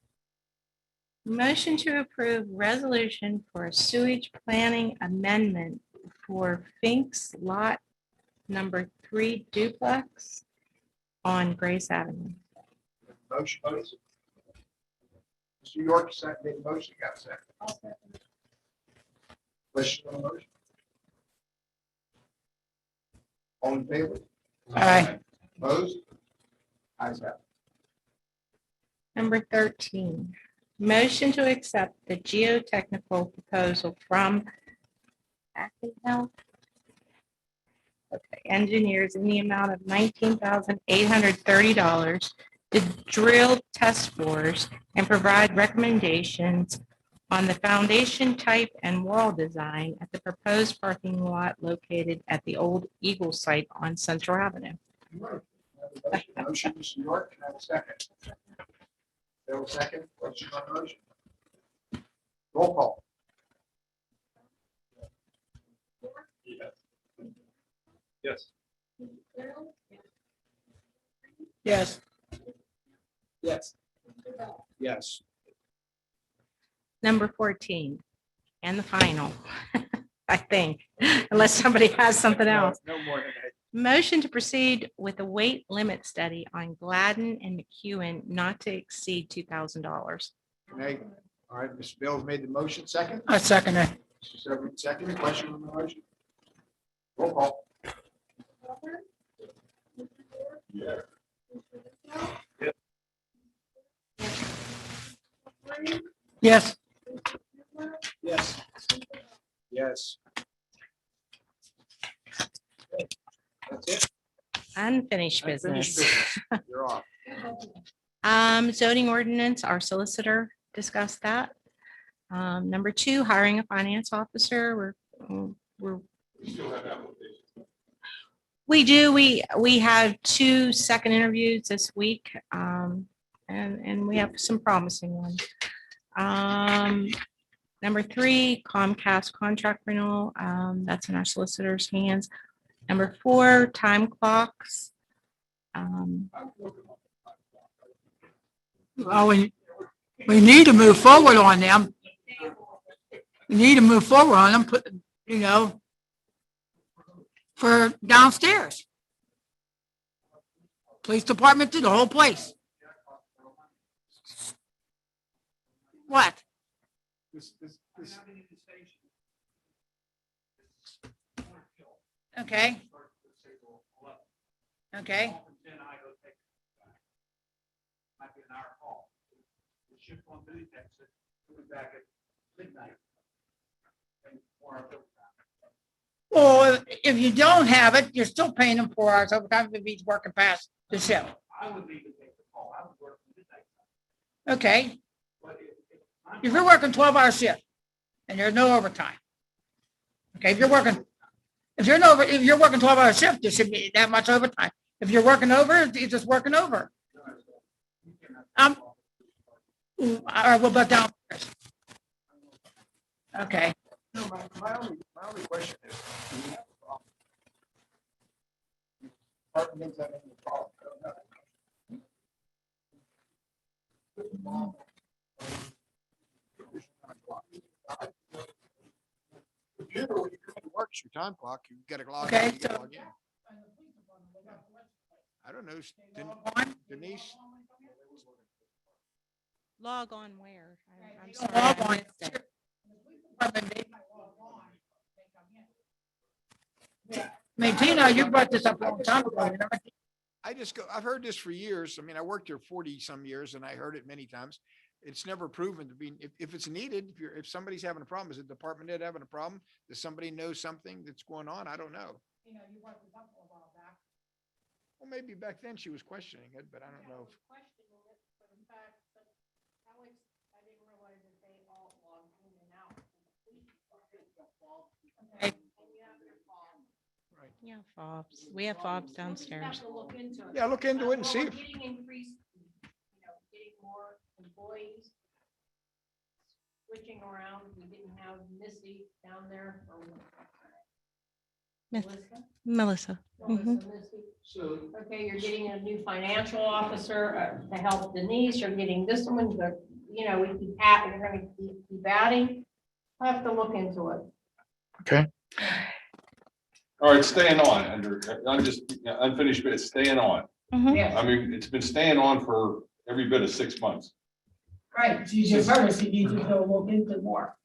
Motion to approve resolution for a sewage planning amendment for Fink's Lot number 3 duplex on Grace Avenue. Motion, please. Mr. York, second, made the motion, got a second. Question on the motion? All in favor? Aye. Opposed? Ayes have it. Number 13, motion to accept the geotechnical proposal from Acton Health. Okay, engineers in the amount of $19,830 to drill test bores and provide recommendations on the foundation type and wall design at the proposed parking lot located at the old Eagle site on Central Avenue. Motion, Mr. York, can I have a second? Bill, second, question on the motion? Roll call. Yes. Yes. Yes. Yes. Number 14, and the final, I think, unless somebody has something else. No more than that. Motion to proceed with a weight limit study on Gladden and McEwen not to exceed $2,000. Okay, all right, Mr. Bills made the motion, second. I second it. Mr. Severance, second, question on the motion? Roll call. Yes. Yes. Yes. That's it. Unfinished Unfinished business. business. You're off. Zoning ordinance, our solicitor discussed that. Number 2, hiring a finance officer. We do. We had 2 second interviews this week, and we have some promising ones. Number 3, Comcast contract renewal. That's in our solicitor's hands. Number 4, time clocks. Well, we need to move forward on them. We need to move forward on them, put, for downstairs. Police department did the whole place. What? Okay. Okay. Might be an hour call. The ship on duty exit, we'll be back at midnight. And for our build time. Well, if you don't have it, you're still paying him 4 hours overtime if he's working past the shift. I would leave it take the call. I would work midnight. Okay, But if you're working 12-hour shift and there's no overtime. Okay, if you're working 12-hour shift, there should be that much overtime. If you're working over, you're just working over. All right, we'll bet down. Okay. No, my only question is, do we have a problem? Departments having a problem? Computer, when you come to work, it's your time clock, you get a log. Okay, in, you so- log in. I don't know, Denise, Log on where? I'm Don't sorry, log I on. missed it. I mean, Tina, you brought this up a long time ago. I've heard this for years. I mean, I worked here 40 some years and I heard it many times. It's never proven to be, if it's needed, if somebody's having a problem, is the department head having a problem? Does somebody know something that's going on? I don't know. Well, maybe back then she was questioning it, but I don't know. Yeah, fobs. We have fobs downstairs. Yeah, look into it and see if, Getting increased, getting more employees. Switching around, we didn't have Missy down there. or Miss- Melissa? Melissa. Melissa, Missy. So, Okay, you're getting a new financial officer to help Denise, you're getting this one, but, we keep adding, you're gonna keep adding. I'll have to look into it. All right, staying on, I'm just unfinished, but it's staying on. Mhm. Yes, I mean, it's been staying on for every bit of 6 months. Right, so you just heard us, you need to go look into more.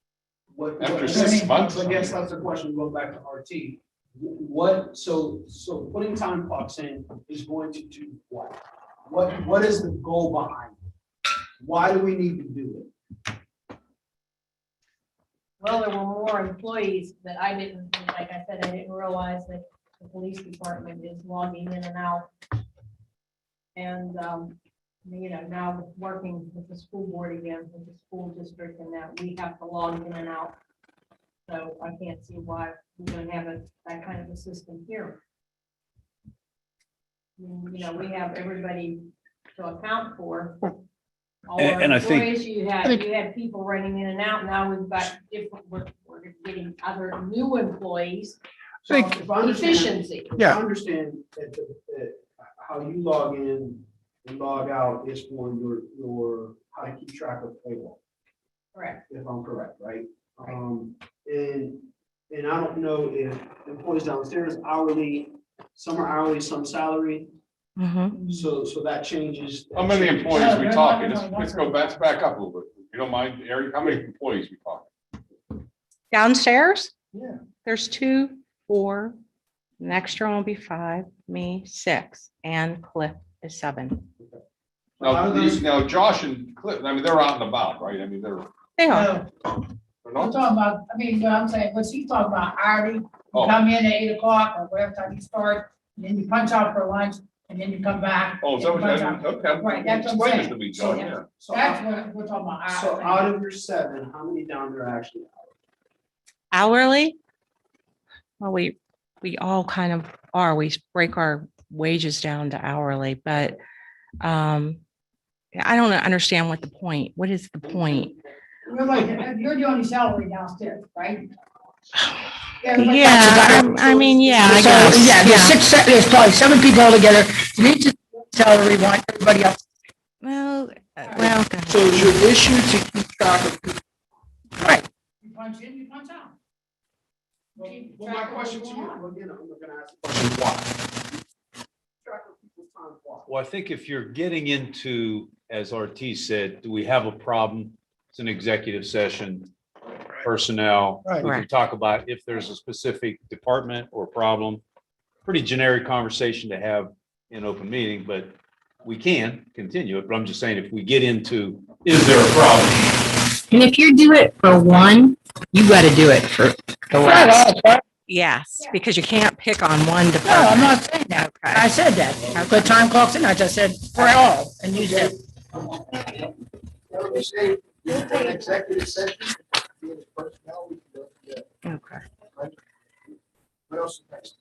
After 6 months? I guess that's the question, going back to RT. What, so putting time clocks in is going to do what? What is the goal behind it? Why do we need to do it? well, there were more employees that I didn't, like I said, I didn't realize that the police department is logging in and out. And, now working with the school board again, with the school district, and that we have to log in and out. So I can't see why we don't have that kind of a system here. We have everybody to account for. All our And I think- employees, you had people running in and out, now we've got different, we're getting other new employees. So if I understand- Efficiency. if I understand that how you log in and log out is for your, how to keep track of payroll, Correct. if I'm correct, right? And I don't know if employees downstairs hourly, some are hourly, some salary, Mhm. so that changes. How many employees we talking? Let's go back up a little bit. You don't mind, Eric, how many employees we talking? Downstairs? Yeah. There's 2, 4. Next year will be 5, me 6, and Cliff is 7. Now, Josh and Cliff, I mean, they're out and about, right? I mean, they're They are. they're I'm not. talking about, what I'm saying, what she's talking about, hourly, you Oh. come in at 8 o'clock or whatever time you start, and then you punch out for lunch, and then you come back. Oh, and so, you punch out. okay. Right, that's what I'm Explain this saying. to me, John, yeah. So That's what we're talking about. so hourly. out of your 7, how many down there actually? Hourly? Well, we all kind of are. We break our wages down to hourly, but I don't understand what what is the point? You're the only salary downstairs, right? Yeah, I mean, yeah, I So, guess. yeah, there's probably 7 people altogether. Denise is salary one, everybody else. Well, okay. So is your issue to keep track of? Right. You punch in, you punch out. Well, my question to you, again, I'm not gonna ask the question why. Track of people's time clock. Well, I think if you're getting into, as RT said, do we have a problem? It's an executive session, personnel. Right. We can talk about if there's a specific department or problem. Pretty generic conversation to have in open meeting, but we can continue it. But I'm just saying, if we get into, is there a problem? And if you do it for one, you got to do it for the rest. Yes, because you can't pick on one No, I'm department. not saying that. I said that. But time clocks in, I just said for all, and you said, What we say, an executive session. Personnel, we can go from there. Okay. What else is next?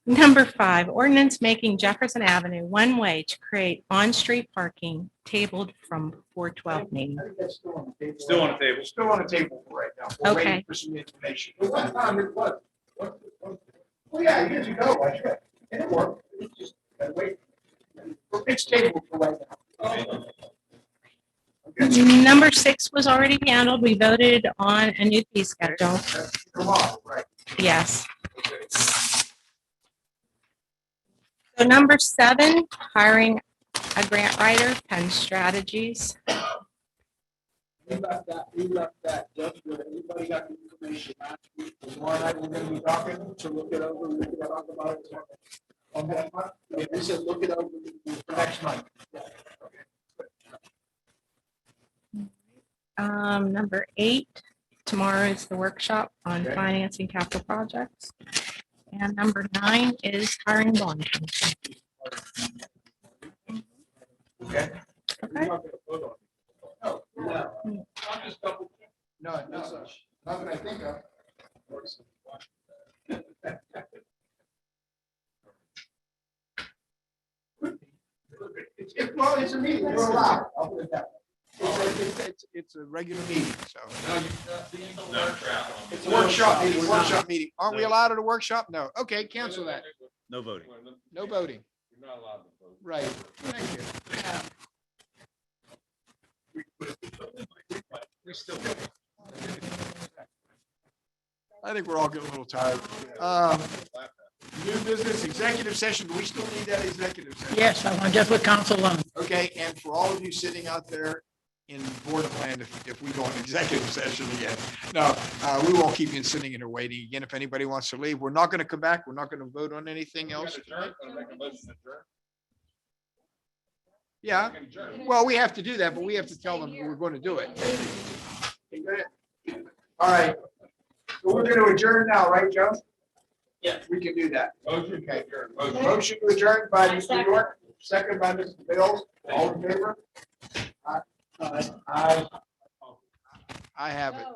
Number 5, ordinance making Jefferson Avenue one way to create on-street parking tabled from 412 Main. I think that's still on the table. Still on the table. Still on the table for right now. We're waiting Okay. for some information. What time it was? Oh, yeah, years ago, I should. And it worked. It's just, wait. It's tabled for right now. Okay. Number 6 was already handled. We voted on a new fee schedule. Come on, right. Yes. So number 7, hiring a grant writer, Penn Strategies. We left that, just good. Anybody got the information last week? Tomorrow night, we're gonna be talking, so look it over, we can talk about it. On that month, yeah, we said, look it over for next month. Number 8, tomorrow is the workshop on Okay. financing capital projects. And number 9 is hiring bond. counsel. Okay. Okay. No, nothing I think of. Well, it's a meeting, we're allowed. I'll put it that way. It's a regular meeting, so. It's a workshop meeting. Aren't we allowed at a workshop? No. Okay, cancel that. No voting. No voting. You're not allowed to vote. Right. Thank you. I think we're all getting a little tired. New business executive session. Do we still need that executive session? yes, I want just with council alone. Okay, and for all of you sitting out there in Borderland, if we go into executive session again, no, we won't keep you sitting in there waiting. Again, if anybody wants to leave, we're not going to come back. We're not going to vote on anything else. Yeah, well, we have to do that, but we have to tell them we're going to do it. All right. So we're going to adjourn now, right, Joe? Yeah. We can do that. Okay. Motion to adjourn by Mr. York, second by Mr. Bills. All in favor? I have it.